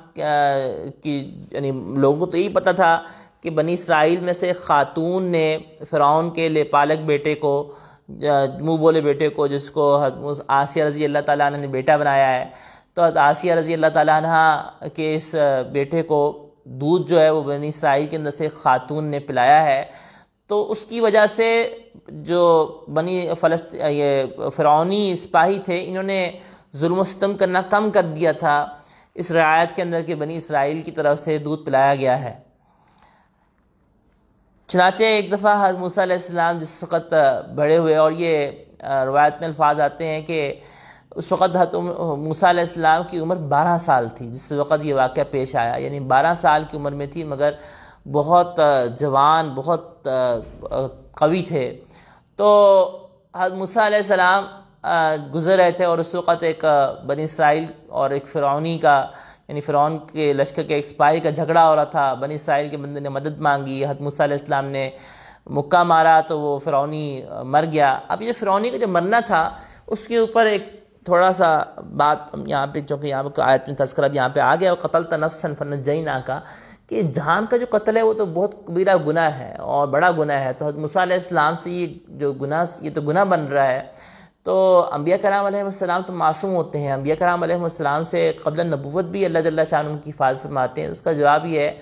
کی یعنی لوگوں کو تو یہی پتہ تھا کہ بنی اسرائیل میں سے خاتون نے فرعون کے لے پالک بیٹے کو، منہ بولے بیٹے کو، جس کو حضرت آسیہ رضی اللہ تعالیٰ عنہ نے بیٹا بنایا ہے، تو حضرت آسیہ رضی اللہ تعالیٰ عنہ کے اس بیٹے کو دودھ جو ہے وہ بنی اسرائیل کے اندر سے خاتون نے پلایا ہے۔ تو اس کی وجہ سے جو یہ فرعونی سپاہی تھے، انہوں نے ظلم و ستم کرنا کم کر دیا تھا اس رعایت کے اندر کہ بنی اسرائیل کی طرف سے دودھ پلایا گیا ہے۔ چنانچہ ایک دفعہ حضرت موسیٰ علیہ السلام جس وقت بڑے ہوئے، اور یہ روایت میں الفاظ آتے ہیں کہ اس وقت حضرت موسیٰ علیہ السلام کی عمر 12 سال تھی جس وقت یہ واقعہ پیش آیا، یعنی 12 سال کی عمر میں تھی، مگر بہت جوان، بہت قوی تھے۔ تو حضرت موسیٰ علیہ السلام گزر رہے تھے، اور اس وقت ایک بنی اسرائیل اور ایک فرعونی کا یعنی فرعون کے لشکر کے ایک سپاہی کا جھگڑا ہو رہا تھا، بنی اسرائیل کے بندے نے مدد مانگی، حضرت موسیٰ علیہ السلام نے مکہ مارا تو وہ فرعونی مر گیا۔ اب یہ فرعونی کا جو مرنا تھا اس کے اوپر ایک تھوڑا سا بات یہاں پہ، چونکہ یہاں پہ آیت میں تذکرہ یہاں پہ آ گیا، قتلت نفسا فنجیناک، کہ جان کا جو قتل ہے وہ تو بہت کبیرہ گناہ ہے اور بڑا گناہ ہے، تو حضرت موسیٰ علیہ السلام سے یہ جو گناہ، یہ تو گناہ بن رہا ہے۔ تو انبیاء کرام علیہ السلام تو معصوم ہوتے ہیں، انبیاء کرام علیہ السلام سے قبل نبوت بھی اللہ جل شانہ ان کی حفاظت فرماتے ہیں۔ اس کا جواب یہ ہے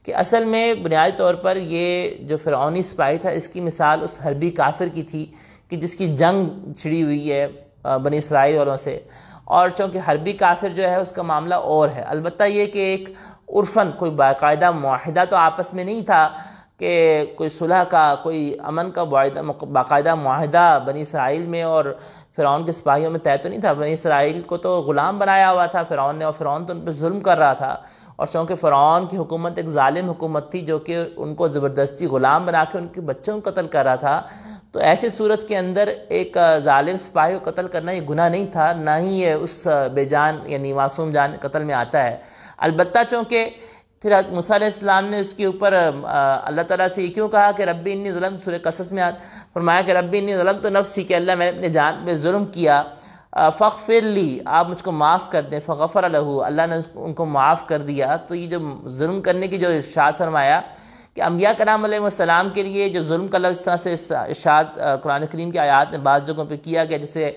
کہ اصل میں بنیادی طور پر یہ جو فرعونی سپاہی تھا اس کی مثال اس حربی کافر کی تھی کہ جس کی جنگ چھڑی ہوئی ہے بنی اسرائیل والوں سے، اور چونکہ حربی کافر جو ہے اس کا معاملہ اور ہے۔ البتہ یہ کہ ایک عرفاً کوئی باقاعدہ معاہدہ تو آپس میں نہیں تھا کہ کوئی صلح کا، کوئی امن کا باقاعدہ معاہدہ بنی اسرائیل میں اور فرعون کے سپاہیوں میں طے تو نہیں تھا۔ بنی اسرائیل کو تو غلام بنایا ہوا تھا فرعون نے، اور فرعون تو ان پہ ظلم کر رہا تھا، اور چونکہ فرعون کی حکومت ایک ظالم حکومت تھی جو کہ ان کو زبردستی غلام بنا کے ان کے بچوں کو قتل کر رہا تھا، تو ایسی صورت کے اندر ایک ظالم سپاہی کو قتل کرنا یہ گناہ نہیں تھا، نہ ہی یہ اس بے جان یعنی معصوم جان قتل میں آتا ہے۔ البتہ چونکہ پھر حضرت موسیٰ علیہ السلام نے اس کے اوپر اللہ تعالیٰ سے یہ کیوں کہا کہ ربی انی ظلمت، سورہ قصص میں فرمایا کہ ربی انی ظلمت نفسی، کہ اللہ میں نے اپنے جان پہ ظلم کیا، فاغفر لی، آپ مجھ کو معاف کر دیں، فغفر لہ، اللہ نے ان کو معاف کر دیا۔ تو یہ جو ظلم کرنے کی جو ارشاد فرمایا کہ انبیاء کرام علیہ السلام کے لیے جو ظلم کا لفظ اس طرح سے ارشاد قرآن کریم کی آیات میں بعض جگہوں پہ کیا گیا، جیسے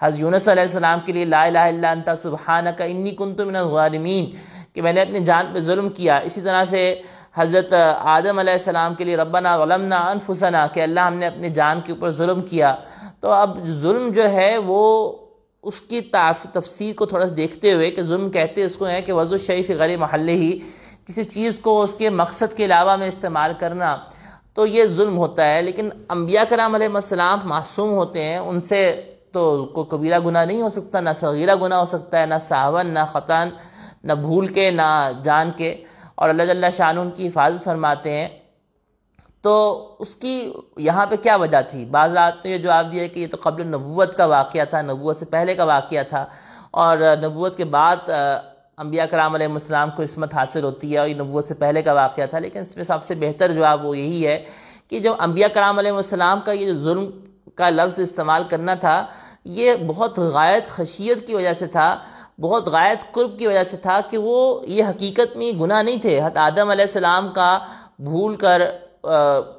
حضرت یونس علیہ السلام کے لیے لا الہ الا انت سبحانک انی کنت من الظالمین، کہ میں نے اپنی جان پہ ظلم کیا۔ اسی طرح سے حضرت آدم علیہ السلام کے لیے ربنا ظلمنا انفسنا، کہ اللہ ہم نے اپنی جان کے اوپر ظلم کیا۔ تو اب ظلم جو ہے وہ اس کی تفسیر کو تھوڑا سا دیکھتے ہوئے کہ ظلم کہتے اس کو ہیں کہ وضع الشیء فی غیر محلہ ہی، کسی چیز کو اس کے مقصد کے علاوہ میں استعمال کرنا، تو یہ ظلم ہوتا ہے۔ لیکن انبیاء کرام علیہ السلام معصوم ہوتے ہیں، ان سے تو کوئی کبیرہ گناہ نہیں ہو سکتا، نہ صغیرہ گناہ ہو سکتا ہے، نہ سہون، نہ خطاً، نہ بھول کے، نہ جان کے، اور اللہ جل شانہ ان کی حفاظت فرماتے ہیں۔ تو اس کی یہاں پہ کیا وجہ تھی؟ بعض رات نے یہ جواب دیا کہ یہ تو قبل نبوت کا واقعہ تھا، نبوت سے پہلے کا واقعہ تھا، اور نبوت کے بعد انبیاء کرام علیہ السلام کو عصمت حاصل ہوتی ہے، اور یہ نبوت سے پہلے کا واقعہ تھا۔ لیکن اس میں سب سے بہتر جواب وہ یہی ہے کہ جو انبیاء کرام علیہ السلام کا یہ جو ظلم کا لفظ استعمال کرنا تھا، یہ بہت غایت خشیت کی وجہ سے تھا، بہت غایت قرب کی وجہ سے تھا، کہ وہ یہ حقیقت میں گناہ نہیں تھے۔ حضرت آدم علیہ السلام کا بھول کر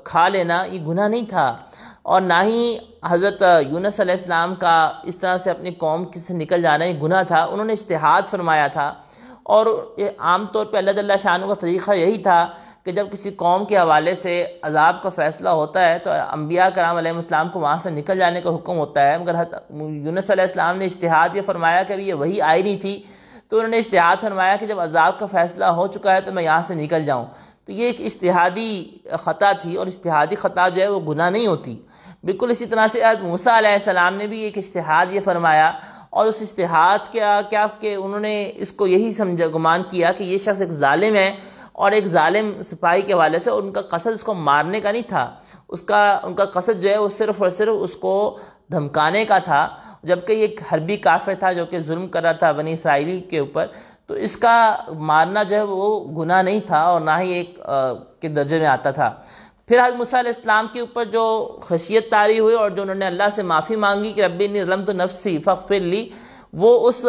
کھا لینا یہ گناہ نہیں تھا، اور نہ ہی حضرت یونس علیہ السلام کا اس طرح سے اپنی قوم سے نکل جانا یہ گناہ تھا۔ انہوں نے اجتہاد فرمایا تھا، اور عام طور پہ اللہ جل شانہ کا طریقہ یہی تھا کہ جب کسی قوم کے حوالے سے عذاب کا فیصلہ ہوتا ہے تو انبیاء کرام علیہ السلام کو وہاں سے نکل جانے کا حکم ہوتا ہے، مگر یونس علیہ السلام نے اجتہاد یہ فرمایا کہ یہ وہی آئی نہیں تھی، تو انہوں نے اجتہاد فرمایا کہ جب عذاب کا فیصلہ ہو چکا ہے تو میں یہاں سے نکل جاؤں۔ تو یہ ایک اجتہادی خطا تھی، اور اجتہادی خطا جو ہے وہ گناہ نہیں ہوتی۔ بالکل اسی طرح سے حضرت موسیٰ علیہ السلام نے بھی ایک اجتہاد یہ فرمایا، اور اس اجتہاد کیا کہ انہوں نے اس کو یہی سمجھا، گمان کیا کہ یہ شخص ایک ظالم ہے، اور ایک ظالم سپاہی کے حوالے سے، اور ان کا قصد اس کو مارنے کا نہیں تھا، ان کا قصد جو ہے وہ صرف اور صرف اس کو دھمکانے کا تھا، جبکہ یہ ایک حربی کافر تھا جو کہ ظلم کر رہا تھا بنی اسرائیل کے اوپر، تو اس کا مارنا جو ہے وہ گناہ نہیں تھا، اور نہ ہی ایک کے درجے میں آتا تھا۔ پھر حضرت موسیٰ علیہ السلام کے اوپر جو خشیت طاری ہوئی، اور جو انہوں نے اللہ سے معافی مانگی کہ ربی انی ظلمت نفسی فاغفر لی، وہ اس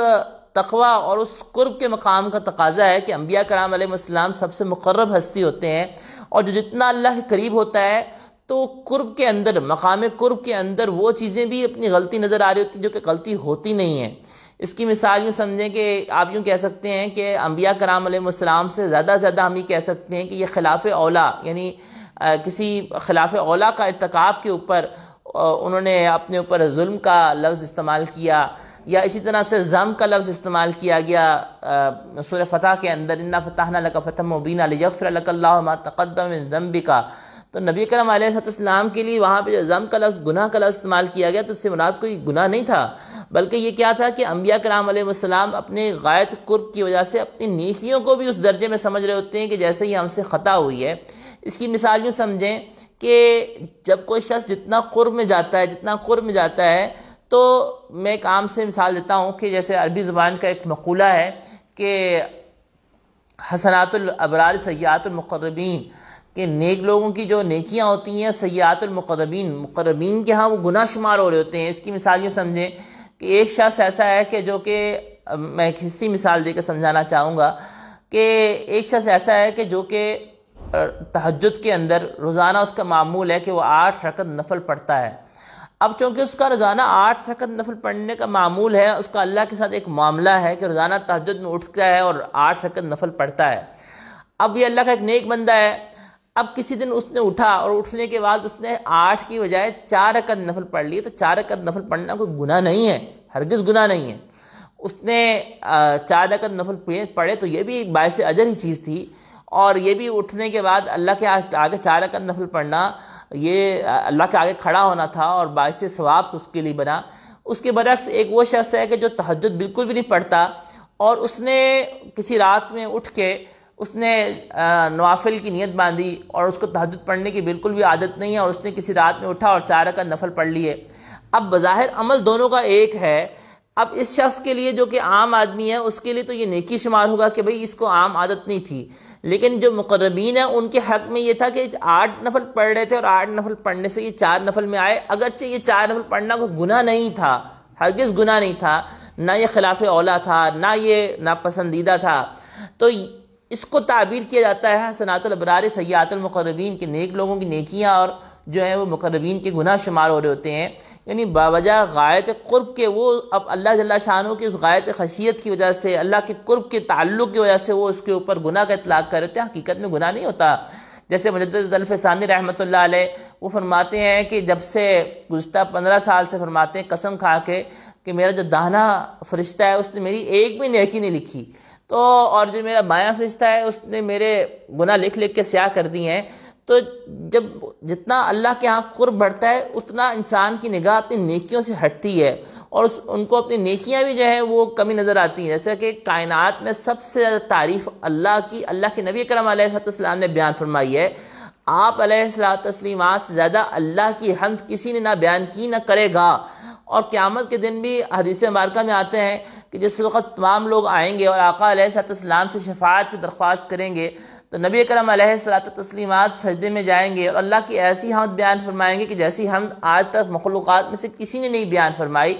تقوی اور اس قرب کے مقام کا تقاضا ہے کہ انبیاء کرام علیہ السلام سب سے مقرب ہستی ہوتے ہیں، اور جو جتنا اللہ کے قریب ہوتا ہے تو قرب کے اندر، مقام قرب کے اندر وہ چیزیں بھی اپنی غلطی نظر آ رہی ہوتی ہیں جو کہ غلطی ہوتی نہیں ہے۔ اس کی مثال یوں سمجھیں کہ آپ یوں کہہ سکتے ہیں کہ انبیاء کرام علیہ السلام سے زیادہ ہم یہ کہہ سکتے ہیں کہ یہ خلاف اولا، یعنی کسی خلاف اولا کا ارتکاب کے اوپر انہوں نے اپنے اوپر ظلم کا لفظ استعمال کیا، یا اسی طرح سے ذم کا لفظ استعمال کیا گیا سورہ فتح کے اندر، انا فتحنا لک فتحا مبینا لیغفر لک اللہ ما تقدم من ذنبک۔ تو نبی کریم علیہ السلام کے لیے وہاں پہ جو ذم کا لفظ، گناہ کا لفظ استعمال کیا گیا، تو اس سے مراد کوئی گناہ نہیں تھا، بلکہ یہ کیا تھا کہ انبیاء کرام علیہ السلام اپنے غایت قرب کی وجہ سے اپنی نیکیوں کو بھی اس درجے میں سمجھ رہے ہوتے ہیں کہ جیسے ہی ہم سے خطا ہوئی ہے۔ اس کی مثال یوں سمجھیں کہ جب کوئی شخص جتنا قرب میں جاتا ہے تو میں ایک عام سے مثال دیتا ہوں کہ جیسے عربی زبان کا ایک مقولہ ہے کہ حسنات الابرار سیئات المقربین، کہ نیک لوگوں کی جو نیکیاں ہوتی ہیں سیئات المقربین، مقربین کے ہاں وہ گناہ شمار ہو رہے ہوتے ہیں۔ اس کی مثال یہ سمجھیں کہ ایک شخص ایسا ہے کہ جو کہ میں ایک حصی مثال دے کے سمجھانا چاہوں گا کہ ایک شخص ایسا ہے کہ جو کہ تہجد کے اندر روزانہ اس کا معمول ہے کہ وہ 8 رکعت نفل پڑھتا ہے۔ اب چونکہ اس کا روزانہ 8 رکعت نفل پڑھنے کا معمول ہے، اس کا اللہ کے ساتھ ایک معاملہ ہے کہ روزانہ تہجد میں اٹھتا ہے اور 8 رکعت نفل پڑھتا ہے۔ اب یہ اللہ کا ایک نیک بندہ ہے، اب کسی دن اس نے اٹھا اور اٹھنے کے بعد اس نے 8 کی بجائے 4 رکعت نفل پڑھ لی، تو 4 رکعت نفل پڑھنا کوئی گناہ نہیں ہے، ہرگز گناہ نہیں ہے۔ اس نے 4 رکعت نفل پڑھے تو یہ بھی باعث اجر ہی چیز تھی، اور یہ بھی اٹھنے کے بعد اللہ کے آگے 4 رکعت نفل پڑھنا، یہ اللہ کے آگے کھڑا ہونا تھا اور باعث ثواب اس کے لیے بنا۔ اس کے برعکس ایک وہ شخص ہے کہ جو تہجد بالکل بھی نہیں پڑھتا، اور اس نے کسی رات میں اٹھ کے اس نے نوافل کی نیت باندھی اور اس کو تہجد پڑھنے کی بالکل بھی عادت نہیں ہے، اور اس نے کسی رات میں اٹھا اور 4 رکعت نفل پڑھ لیے۔ اب بظاہر عمل دونوں کا ایک ہے، اب اس شخص کے لیے جو کہ عام آدمی ہے اس کے لیے تو یہ نیکی شمار ہوگا کہ بھئی اس کو عام عادت نہیں تھی، لیکن جو مقربین ہیں ان کے حق میں یہ تھا کہ 8 نفل پڑھ رہے تھے اور 8 نفل پڑھنے سے یہ 4 نفل میں آئے، اگرچہ یہ 4 نفل پڑھنا کوئی گناہ نہیں تھا، ہرگز گناہ نہیں تھا، نہ یہ خلاف اولا تھا، نہ یہ ناپسندیدہ تھا۔ تو اس کو تعبیر کیا جاتا ہے حسنات الابرار سیئات المقربین، کہ نیک لوگوں کی نیکیاں اور جو ہیں وہ مقربین کے گناہ شمار ہو رہے ہوتے ہیں، یعنی باوجہ غایت قرب کے وہ اب اللہ جل شانہ کی اس غایت خشیت کی وجہ سے، اللہ کے قرب کے تعلق کی وجہ سے وہ اس کے اوپر گناہ کا اطلاق کر رہے ہیں، حقیقت میں گناہ نہیں ہوتا۔ جیسے مجدد الفسانی رحمۃ اللہ علیہ وہ فرماتے ہیں کہ جب سے گزشتہ 15 سال سے فرماتے ہیں قسم کھا کے کہ میرا جو داہنا فرشتہ ہے اس نے میری ایک بھی نیکی نہیں لکھی، تو اور جو میرا بایاں فرشتہ ہے اس نے میرے گناہ لکھ لکھ کے سیاہ کر دی ہیں۔ تو جب جتنا اللہ کے ہاں قرب بڑھتا ہے اتنا انسان کی نگاہ اپنی نیکیوں سے ہٹتی ہے، اور ان کو اپنی نیکیاں بھی جو ہیں وہ کمی نظر آتی ہیں۔ جیسے کہ کائنات میں سب سے زیادہ تعریف اللہ کی، اللہ کے نبی کرم علیہ السلام نے بیان فرمائی ہے۔ آپ علیہ السلام سے زیادہ اللہ کی حمد کسی نے نہ بیان کی نہ کرے گا، اور قیامت کے دن بھی حدیث مبارکہ میں آتے ہیں کہ جس وقت تمام لوگ آئیں گے اور آقا علیہ السلام سے شفاعت کی درخواست کریں گے، تو نبی کرم علیہ السلام سجدے میں جائیں گے اور اللہ کی ایسی حمد بیان فرمائیں گے کہ جیسی حمد آج تک مخلوقات میں سے کسی نے نہیں بیان فرمائی۔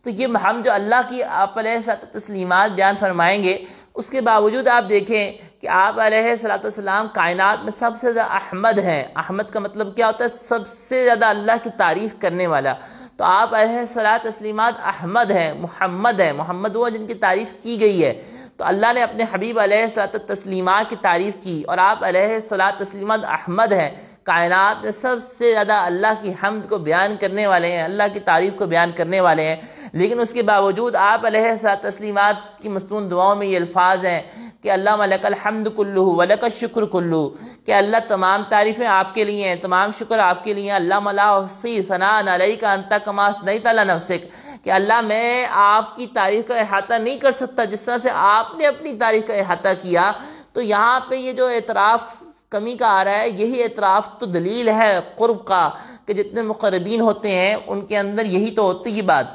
تو یہ حمد جو اللہ کی آپ علیہ السلام بیان فرمائیں گے، اس کے باوجود آپ دیکھیں کہ آپ علیہ السلام کائنات میں سب سے زیادہ احمد ہیں۔ احمد کا مطلب کیا ہوتا ہے؟ سب سے زیادہ اللہ کی تعریف کرنے والا۔ تو آپ علیہ السلام احمد ہیں، محمد ہیں، محمد وہ جن کی تعریف کی گئی ہے۔ تو اللہ نے اپنے حبیب علیہ السلام کی تعریف کی، اور آپ علیہ السلام احمد ہیں، کائنات میں سب سے زیادہ اللہ کی حمد کو بیان کرنے والے ہیں، اللہ کی تعریف کو بیان کرنے والے ہیں۔ لیکن اس کے باوجود آپ علیہ السلام کی مصنون دعاؤں میں یہ الفاظ ہیں کہ اللہم لک الحمد کلہ ولک الشکر کلہ، کہ اللہ تمام تعریفیں آپ کے لیے ہیں، تمام شکر آپ کے لیے ہیں۔ اللہم لا احصی ثناء علیک انت کما اثنیت علی نفسک، کہ اللہ میں آپ کی تعریف کا احاطہ نہیں کر سکتا جس طرح سے آپ نے اپنی تعریف کا احاطہ کیا۔ تو یہاں پہ یہ جو اعتراف کمی کا آ رہا ہے، یہی اعتراف تو دلیل ہے قرب کا، کہ جتنے مقربین ہوتے ہیں ان کے اندر یہی تو ہوتی ہے بات۔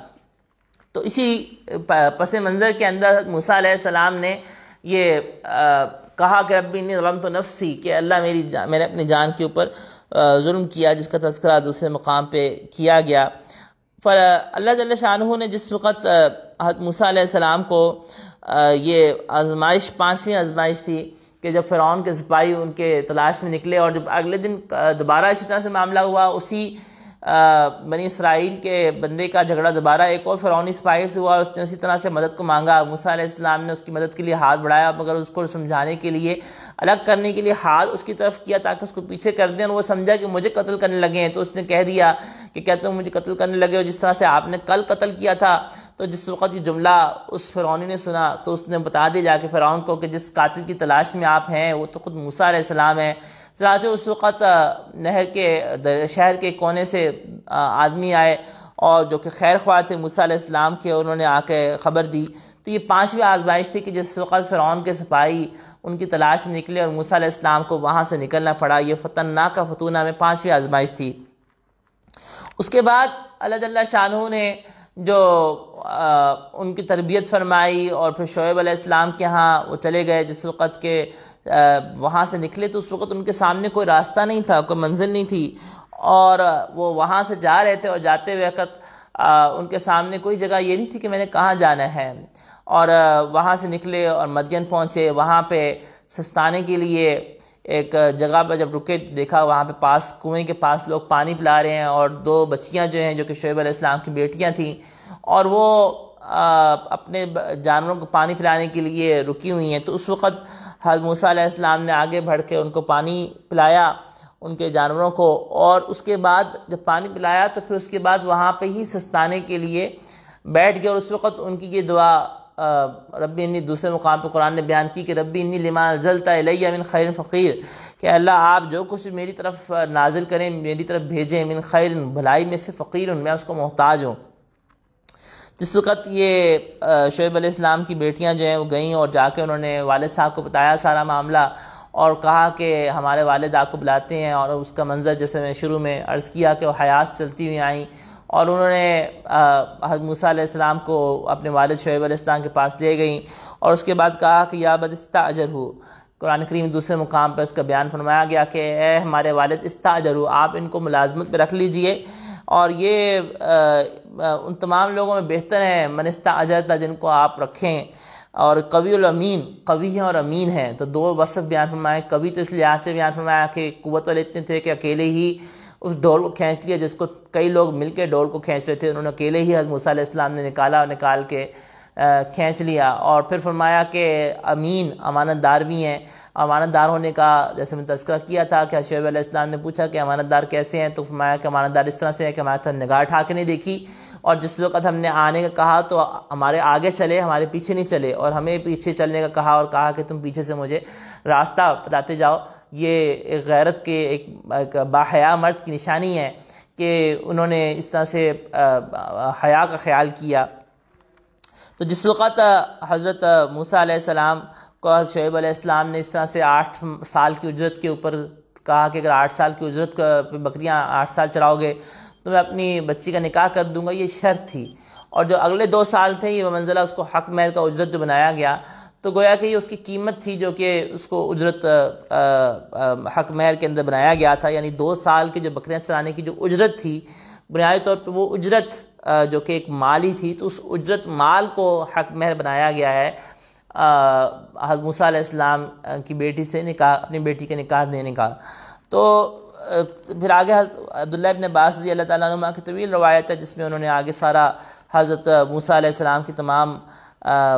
تو اسی پس منظر کے اندر موسیٰ علیہ السلام نے یہ کہا کہ ربی انی ظلمت نفسی، کہ اللہ میں نے اپنی جان کے اوپر ظلم کیا، جس کا تذکرہ دوسرے مقام پہ کیا گیا۔ اللہ جل شانہ نے جس وقت حضرت موسیٰ علیہ السلام کو یہ آزمائش 5ویں آزمائش تھی کہ جب فرعون کے سپاہی ان کے تلاش میں نکلے، اور جب اگلے دن دوبارہ اسی طرح سے معاملہ ہوا، اسی بنی اسرائیل کے بندے کا جھگڑا دوبارہ ایک اور فرعونی سپاہی سے ہوا، اس نے اسی طرح سے مدد کو مانگا۔ موسیٰ علیہ السلام نے اس کی مدد کے لیے ہاتھ بڑھایا، مگر اس کو سمجھانے کے لیے، الگ کرنے کے لیے ہاتھ اس کی طرف کیا تاکہ اس کو پیچھے کر دیں، اور وہ سمجھا کہ مجھے قتل کرنے لگے ہیں۔ تو اس نے کہہ دیا کہ کیا تم مجھے قتل کرنے لگے ہو جس طرح سے آپ نے کل قتل کیا تھا؟ تو جس وقت یہ جملہ اس فرعونی نے سنا تو اس نے بتا دیا جا کے فرعون کو کہ جس قاتل کی تلاش میں آپ ہیں وہ تو خود موسیٰ علیہ السلام ہیں۔ چنانچہ اس وقت نہر کے شہر کے کونے سے آدمی آئے اور جو کہ خیر خواہ تھے موسیٰ علیہ السلام کے، انہوں نے آ کے خبر دی۔ تو یہ 5ویں آزمائش تھی کہ جس وقت فرعون کے سپاہی ان کی تلاش میں نکلے اور موسیٰ علیہ السلام کو وہاں سے نکلنا پڑا۔ یہ فتناک فتونہ میں 5ویں آزمائش تھی۔ اس کے بعد اللہ جل شانہ نے جو ان کی تربیت فرمائی، اور پھر شعیب علیہ السلام کے ہاں وہ چلے گئے. جس وقت کہ وہاں سے نکلے تو اس وقت ان کے سامنے کوئی راستہ نہیں تھا، کوئی منزل نہیں تھی، اور وہ وہاں سے جا رہے تھے، اور جاتے ہوئے وقت ان کے سامنے کوئی جگہ یہ نہیں تھی کہ میں نے کہاں جانا ہے. اور وہاں سے نکلے اور مدین پہنچے. وہاں پہ سستانے کے لیے ایک جگہ پہ جب رکے، دیکھا وہاں پہ پاس کنویں کے پاس لوگ پانی پلا رہے ہیں، اور 2 بچیاں جو ہیں جو کہ شعیب علیہ السلام کی بیٹیاں تھیں، اور وہ اپنے جانوروں کو پانی پلانے کے لیے رکی ہوئی ہیں. تو اس وقت حضرت موسیٰ علیہ السلام نے آگے بڑھ کے ان کو پانی پلایا، ان کے جانوروں کو، اور اس کے بعد جب پانی پلایا تو پھر اس کے بعد وہاں پہ ہی سستانے کے لیے بیٹھ گئے. اور اس وقت ان کی یہ دعا ربی انی، دوسرے مقام پہ قرآن نے بیان کی کہ ربی انی لما انزلت الی من خیر فقیر، کہ اللہ آپ جو کچھ میری طرف نازل کریں، میری طرف بھیجیں، من خیر، بھلائی میں سے، فقیر، میں اس کو محتاج ہوں. جس وقت یہ شعیب علیہ السلام کی بیٹیاں جو ہیں وہ گئیں اور جا کے انہوں نے والد صاحب کو بتایا سارا معاملہ، اور کہا کہ ہمارے والد آپ کو بلاتے ہیں. اور اس کا منظر جیسے میں شروع میں عرض کیا کہ وہ حیاس چلتی ہوئی آئیں، اور انہوں نے حضرت موسیٰ علیہ السلام کو اپنے والد شعیب علیہ السلام کے پاس لے گئیں، اور اس کے بعد کہا کہ یا بد استاجرہ. قرآن کریم دوسرے مقام پہ اس کا بیان فرمایا گیا کہ اے ہمارے والد استاجرہ، آپ ان کو ملازمت پہ رکھ لیجئے، اور یہ ان تمام لوگوں میں بہتر ہیں من استاجرت، جن کو آپ رکھیں. اور قوی الامین، قوی ہیں اور امین ہیں. تو 2 وصف بیان فرمائے. قوی تو اس لحاظ سے بیان فرمایا کہ قوت والے اتنے تھے کہ اکیلے ہی اس ڈور کو کھینچ لیا، جس کو کئی لوگ مل کے ڈور کو کھینچ رہے تھے، انہوں نے اکیلے ہی حضرت موسیٰ علیہ السلام نے نکالا، اور نکال کے کھینچ لیا. اور پھر فرمایا کہ امین، امانت دار بھی ہیں. امانت دار ہونے کا جیسے میں تذکرہ کیا تھا کہ شعیب علیہ السلام نے پوچھا کہ امانت دار کیسے ہیں، تو فرمایا کہ امانت دار اس طرح سے ہے کہ ہمارے طرف نگاہ اٹھا کے نہیں دیکھی، اور جس وقت ہم نے آنے کا کہا تو ہمارے آگے چلے، ہمارے پیچھے نہیں چلے، اور ہمیں پیچھے چلنے کا کہا اور کہا کہ تم پیچھے سے مجھے راستہ بتاتے جاؤ. یہ ایک غیرت کے، ایک باحیا مرد کی نشانی ہے کہ انہوں نے اس طرح سے حیا کا خیال کیا. تو جس وقت حضرت موسیٰ علیہ السلام کو شعیب علیہ السلام نے اس طرح سے 8 سال کی اجرت کے اوپر کہا کہ اگر 8 سال کی اجرت پہ بکریاں 8 سال چراؤ گے تو میں اپنی بچی کا نکاح کر دوں گا، یہ شرط تھی. اور جو اگلے 2 سال تھے یہ منزلہ اس کو حق مہر کا اجرت جو بنایا گیا، تو گویا کہ یہ اس کی قیمت تھی جو کہ اس کو اجرت حق مہر کے اندر بنایا گیا تھا. یعنی 2 سال کے جو بکریاں چرانے کی جو اجرت تھی، بنیادی طور پہ وہ اجرت جو کہ ایک مال ہی تھی، تو اس اجرت مال کو حق مہر بنایا گیا ہے حضرت موسیٰ علیہ السلام کی بیٹی سے نکاح، اپنی بیٹی کے نکاح دینے کا. تو پھر آگے حضرت عبداللہ ابن عباس رضی اللہ تعالیٰ عنہ کی طویل روایت ہے جس میں انہوں نے آگے سارا حضرت موسیٰ علیہ السلام کی تمام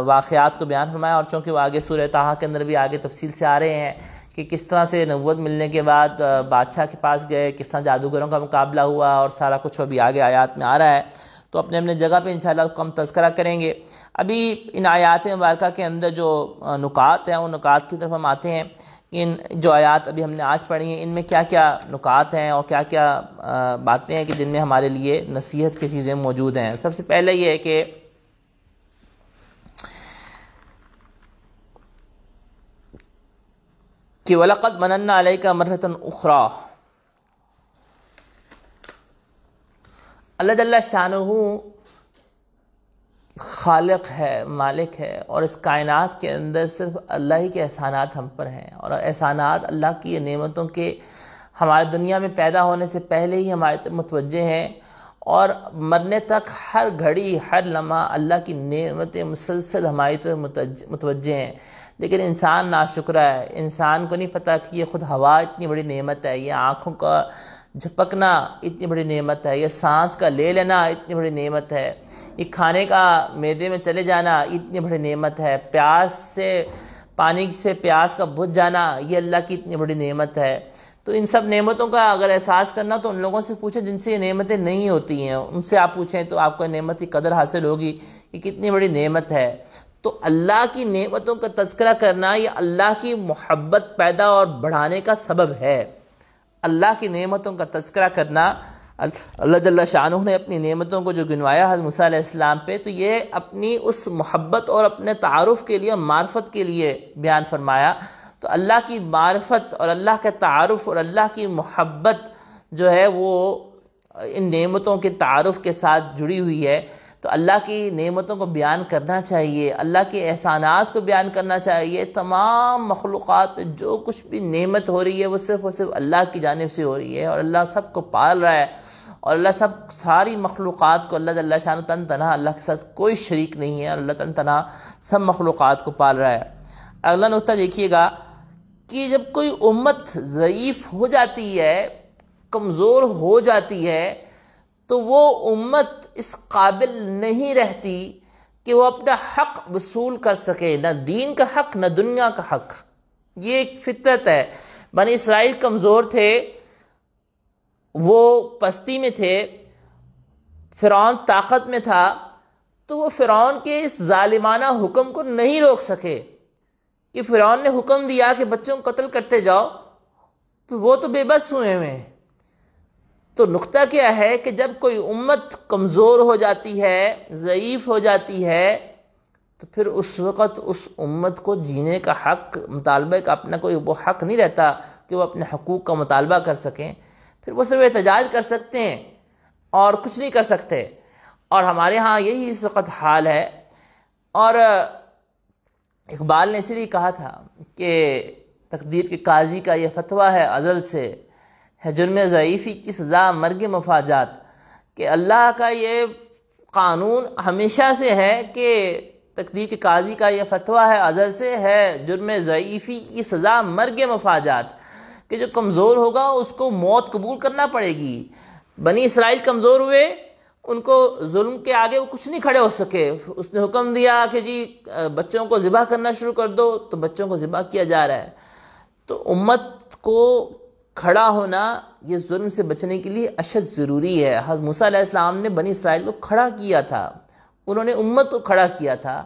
واقعات کو بیان فرمایا. اور چونکہ وہ آگے سورہ طٰہٰ کے اندر بھی آگے تفصیل سے آ رہے ہیں کہ کس طرح سے نبوت ملنے کے بعد بادشاہ کے پاس گئے، کس طرح جادوگروں کا مقابلہ ہوا، اور سارا کچھ ابھی آگے آیات میں آ رہا ہے. تو اپنے اپنے جگہ پہ انشاءاللہ کم تذکرہ کریں گے. ابھی ان آیات مبارکہ کے اندر جو نکات ہیں، ان نکات کی طرف ہم آتے ہیں. ان جو آیات ابھی ہم نے آج پڑھی ہیں، ان میں کیا کیا نکات ہیں اور کیا کیا باتیں ہیں کہ جن میں ہمارے لیے نصیحت کی چیزیں موجود ہیں. سب سے پہلے یہ ہے کہ وَلَقَدْ مَنَنَّا عَلَيْكَ مَرَّةً أُخْرَى. اللہ جل شانہ خالق ہے، مالک ہے، اور اس کائنات کے اندر صرف اللہ ہی کے احسانات ہم پر ہیں. اور احسانات اللہ کی نعمتوں کے ہمارے دنیا میں پیدا ہونے سے پہلے ہی ہمارے طرف متوجہ ہیں، اور مرنے تک ہر گھڑی ہر لمحہ اللہ کی نعمتیں مسلسل ہماری طرف متوجہ ہیں. لیکن انسان ناشکرا ہے. انسان کو نہیں پتہ کہ یہ خود ہوا اتنی بڑی نعمت ہے، یہ آنکھوں کا جھپکنا اتنی بڑی نعمت ہے، یہ سانس کا لے لینا اتنی بڑی نعمت ہے، یہ کھانے کا معدے میں چلے جانا اتنی بڑی نعمت ہے، پیاس سے، پانی سے پیاس کا بجھ جانا یہ اللہ کی اتنی بڑی نعمت ہے. تو ان سب نعمتوں کا اگر احساس کرنا تو ان لوگوں سے پوچھیں جن سے یہ نعمتیں نہیں ہوتی ہیں، ان سے آپ پوچھیں تو آپ کو نعمت کی قدر حاصل ہوگی کہ کتنی بڑی نعمت ہے. تو اللہ کی نعمتوں کا تذکرہ کرنا یہ اللہ کی محبت پیدا اور بڑھانے کا سبب ہے. اللہ کی نعمتوں کا تذکرہ کرنا، اللہ جل شانہ نے اپنی نعمتوں کو جو گنوایا حضرت موسیٰ علیہ السلام پہ، تو یہ اپنی اس محبت اور اپنے تعارف کے لیے، معرفت کے لیے بیان فرمایا. تو اللہ کی معرفت اور اللہ کا تعارف اور اللہ کی محبت جو ہے وہ ان نعمتوں کے تعارف کے ساتھ جڑی ہوئی ہے. تو اللہ کی نعمتوں کو بیان کرنا چاہیے، اللہ کے احسانات کو بیان کرنا چاہیے۔ تمام مخلوقات پہ جو کچھ بھی نعمت ہو رہی ہے وہ صرف اور صرف اللہ کی جانب سے ہو رہی ہے، اور اللہ سب کو پال رہا ہے، اور اللہ ساری مخلوقات کو، اللہ جل شانہ تن تنہا، اللہ کے ساتھ کوئی شریک نہیں ہے، اور اللہ تن تنہا سب مخلوقات کو پال رہا ہے۔ اگلا نقطہ دیکھیے گا کہ جب کوئی امت ضعیف ہو جاتی ہے، کمزور ہو جاتی ہے، تو وہ امت اس قابل نہیں رہتی کہ وہ اپنا حق وصول کر سکے، نہ دین کا حق نہ دنیا کا حق۔ یہ ایک فطرت ہے۔ بنی اسرائیل کمزور تھے، وہ پستی میں تھے، فرعون طاقت میں تھا، تو وہ فرعون کے اس ظالمانہ حکم کو نہیں روک سکے کہ فرعون نے حکم دیا کہ بچوں کو قتل کرتے جاؤ، تو وہ تو بے بس ہوئے ہیں۔ تو نقطہ کیا ہے کہ جب کوئی امت کمزور ہو جاتی ہے، ضعیف ہو جاتی ہے، تو پھر اس وقت اس امت کو جینے کا حق، مطالبہ کا اپنا کوئی وہ حق نہیں رہتا کہ وہ اپنے حقوق کا مطالبہ کر سکیں۔ پھر وہ صرف احتجاج کر سکتے ہیں اور کچھ نہیں کر سکتے، اور ہمارے ہاں یہی اس وقت حال ہے۔ اور اقبال نے اسی لیے کہا تھا کہ تقدیر کے قاضی کا یہ فتویٰ ہے ازل سے، ہے جرم ضعیفی کی سزا مرگ مفاجات، کہ اللہ کا یہ قانون ہمیشہ سے ہے کہ تقدیر کے قاضی کا یہ فتویٰ ہے ازل سے، ہے جرم ضعیفی کی سزا مرگ مفاجات، کہ جو کمزور ہوگا اس کو موت قبول کرنا پڑے گی۔ بنی اسرائیل کمزور ہوئے، ان کو ظلم کے آگے وہ کچھ نہیں کھڑے ہو سکے۔ اس نے حکم دیا کہ جی بچوں کو ذبح کرنا شروع کر دو، تو بچوں کو ذبح کیا جا رہا ہے۔ تو امت کو کھڑا ہونا یہ ظلم سے بچنے کے لیے اشد ضروری ہے۔ حضرت موسیٰ علیہ السلام نے بنی اسرائیل کو کھڑا کیا تھا، انہوں نے امت کو کھڑا کیا تھا،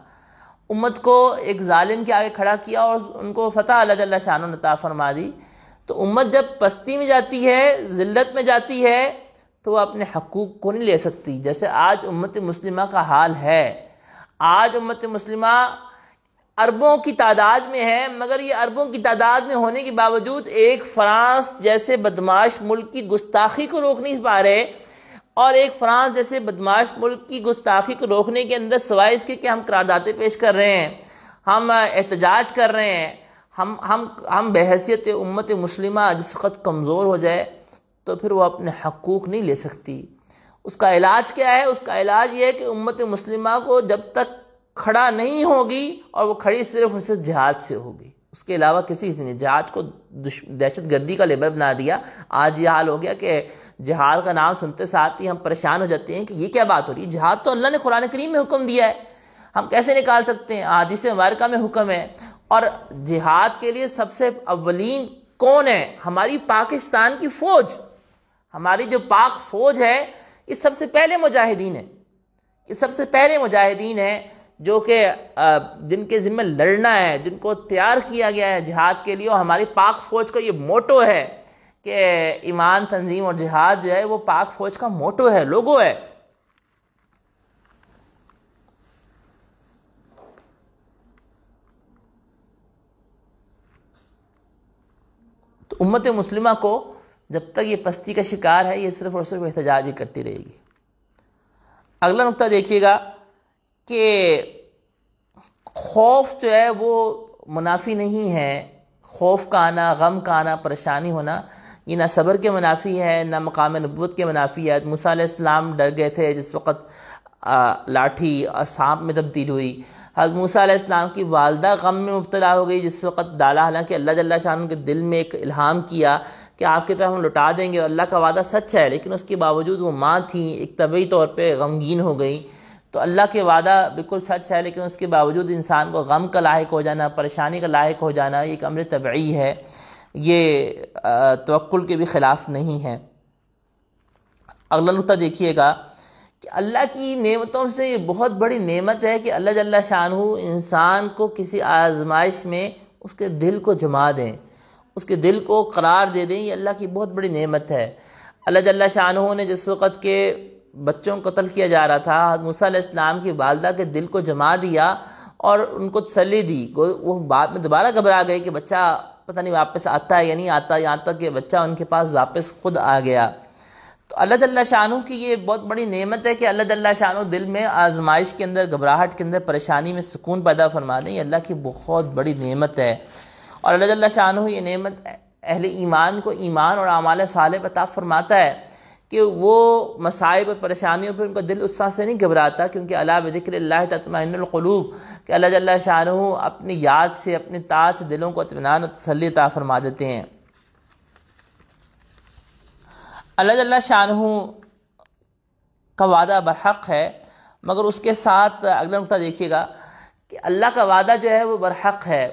امت کو ایک ظالم کے آگے کھڑا کیا اور ان کو فتح اللہ جل شانہ عطا فرما دی۔ تو امت جب پستی میں جاتی ہے، ذلت میں جاتی ہے، تو وہ اپنے حقوق کو نہیں لے سکتی۔ جیسے آج امت مسلمہ کا حال ہے، آج امت مسلمہ اربوں کی تعداد میں ہے، مگر یہ اربوں کی تعداد میں ہونے کے باوجود ایک فرانس جیسے بدماش ملک کی گستاخی کو روک نہیں پا رہے، اور ایک فرانس جیسے بدماش ملک کی گستاخی کو روکنے کے اندر سوائے اس کے کہ ہم قراردادیں پیش کر رہے ہیں، ہم احتجاج کر رہے ہیں، ہم بحیثیت امت مسلمہ جس وقت کمزور ہو جائے تو پھر وہ اپنے حقوق نہیں لے سکتی۔ اس کا علاج کیا ہے؟ اس کا علاج یہ ہے کہ امت مسلمہ کو جب تک کھڑا نہیں ہوگی، اور وہ کھڑی صرف اور صرف جہاد سے ہوگی، اس کے علاوہ کسی سے نہیں۔ جہاد کو دہشت گردی کا لیبل بنا دیا۔ آج یہ حال ہو گیا کہ جہاد کا نام سنتے ساتھ ہی ہم پریشان ہو جاتے ہیں کہ یہ کیا بات ہو رہی ہے، جہاد تو اللہ نے قرآن کریم میں حکم دیا ہے، ہم کیسے نکال سکتے ہیں؟ حدیث مبارکہ میں حکم ہے۔ اور جہاد کے لیے سب سے اولین کون ہے؟ ہماری پاکستان کی فوج، ہماری جو پاک فوج ہے، یہ سب سے پہلے مجاہدین ہیں، یہ سب سے پہلے مجاہدین ہیں جو کہ جن کے ذمہ لڑنا ہے، جن کو تیار کیا گیا ہے جہاد کے لیے۔ اور ہماری پاک فوج کا یہ موٹو ہے کہ ایمان، تنظیم اور جہاد جو ہے وہ پاک فوج کا موٹو ہے، لوگو ہے۔ تو امت مسلمہ کو جب تک یہ پستی کا شکار ہے، یہ صرف اور صرف احتجاج ہی کرتی رہے گی۔ اگلا نقطہ دیکھیے گا کہ خوف جو ہے وہ منافی نہیں ہے۔ خوف کا آنا، غم کا آنا، پریشانی ہونا، یہ نہ صبر کے منافی ہے، نہ مقام نبوت کے منافی ہے۔ موسیٰ علیہ السلام ڈر گئے تھے جس وقت لاٹھی سانپ میں تبدیل ہوئی۔ حضرت موسیٰ علیہ السلام کی والدہ غم میں مبتلا ہو گئی جس وقت ڈالا، حالانکہ اللہ جل شانہ کے دل میں ایک الہام کیا کہ آپ کی طرف ہم لوٹا دیں گے، اور اللہ کا وعدہ سچ ہے، لیکن اس کے باوجود وہ ماں تھیں، ایک طبعی طور پہ غمگین ہو گئی۔ تو اللہ کے وعدہ بالکل سچ ہے، لیکن اس کے باوجود انسان کو غم کا لاحق ہو جانا، پریشانی کا لاحق ہو جانا، یہ ایک امر طبعی ہے، یہ توکل کے بھی خلاف نہیں ہے۔ اگلا نقطہ دیکھیے گا کہ اللہ کی نعمتوں سے یہ بہت بڑی نعمت ہے کہ اللہ جل شانہ انسان کو کسی آزمائش میں اس کے دل کو جما دیں، اس کے دل کو قرار دے دیں، یہ اللہ کی بہت بڑی نعمت ہے۔ اللہ جل شانہ نے جس وقت کے بچوں کو قتل کیا جا رہا تھا، موسیٰ علیہ السلام کی والدہ کے دل کو جما دیا اور ان کو تسلی دی۔ وہ بعد میں دوبارہ گھبرا گئے کہ بچہ پتہ نہیں واپس آتا ہے یا نہیں آتا، یہاں تک کہ بچہ ان کے پاس واپس خود آ گیا۔ تو تو اللہ جل شانہ کی یہ بہت بڑی نعمت ہے کہ اللہ جل شانہ دل میں آزمائش کے اندر، گھبراہٹ کے اندر، پریشانی میں سکون پیدا فرما دیں. یہ اللہ کی بہت بڑی نعمت ہے. اور اللہ جل شانہ یہ نعمت اہل ایمان کو ایمان اور اعمال صالح عطا فرماتا ہے کہ وہ مصائب اور پریشانیوں پہ ان کا دل اس طرح سے نہیں گھبراتا، کیونکہ الا بذکر اللہ تطمئن القلوب، کہ اللہ جل شانہ اپنی یاد سے، اپنی طاعت سے دلوں کو اطمینان و تسلی عطا فرما دیتے ہیں. اللہ جل شانہ کا وعدہ برحق ہے، مگر اس کے ساتھ اگلا نقطہ دیکھیے گا کہ اللہ کا وعدہ جو ہے وہ برحق ہے،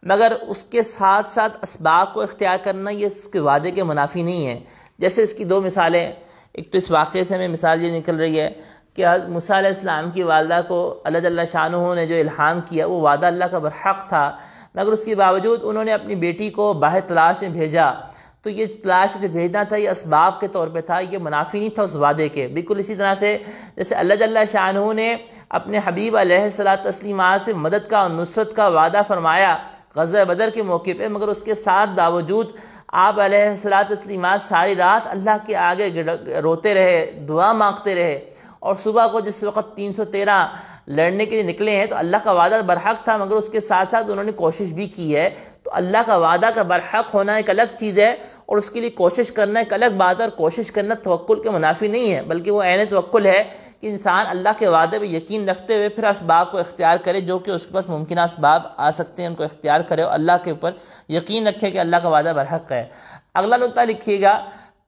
مگر اس کے ساتھ ساتھ اسباب کو اختیار کرنا یہ اس کے وعدے کے منافی نہیں ہے. جیسے اس کی دو مثالیں، ایک تو اس واقعے سے ہمیں مثال یہ نکل رہی ہے کہ حضرت موسیٰ علیہ السلام کی والدہ کو اللہ جل شانہ نے جو الہام کیا وہ وعدہ اللہ کا برحق تھا، مگر اس کے باوجود انہوں نے اپنی بیٹی کو باہر تلاش میں بھیجا. تو یہ تلاش جو بھیجنا تھا یہ اسباب کے طور پہ تھا، یہ منافی نہیں تھا اس وعدے کے. بالکل اسی طرح سے جیسے اللہ جل شانہ نے اپنے حبیب علیہ الصلوۃ والتسلیمات سے مدد کا اور نصرت کا وعدہ فرمایا غزوہ بدر کے موقع پہ، مگر اس کے ساتھ باوجود آپ علیہ الصلوۃ والتسلیمات ساری رات اللہ کے آگے روتے رہے، دعا مانگتے رہے، اور صبح کو جس وقت 313 لڑنے کے لیے نکلے ہیں تو اللہ کا وعدہ برحق تھا، مگر اس کے ساتھ ساتھ انہوں نے کوشش بھی کی ہے. تو اللہ کا وعدہ کا برحق ہونا ایک الگ چیز ہے اور اس کے لیے کوشش کرنا ایک الگ بات ہے، اور کوشش کرنا توکل کے منافی نہیں ہے، بلکہ وہ عین توکل ہے کہ انسان اللہ کے وعدے پہ یقین رکھتے ہوئے پھر اسباب کو اختیار کرے، جو کہ اس کے پاس ممکنہ اسباب آ سکتے ہیں ان کو اختیار کرے اور اللہ کے اوپر یقین رکھے کہ اللہ کا وعدہ برحق ہے. اگلا نقطہ لکھیے گا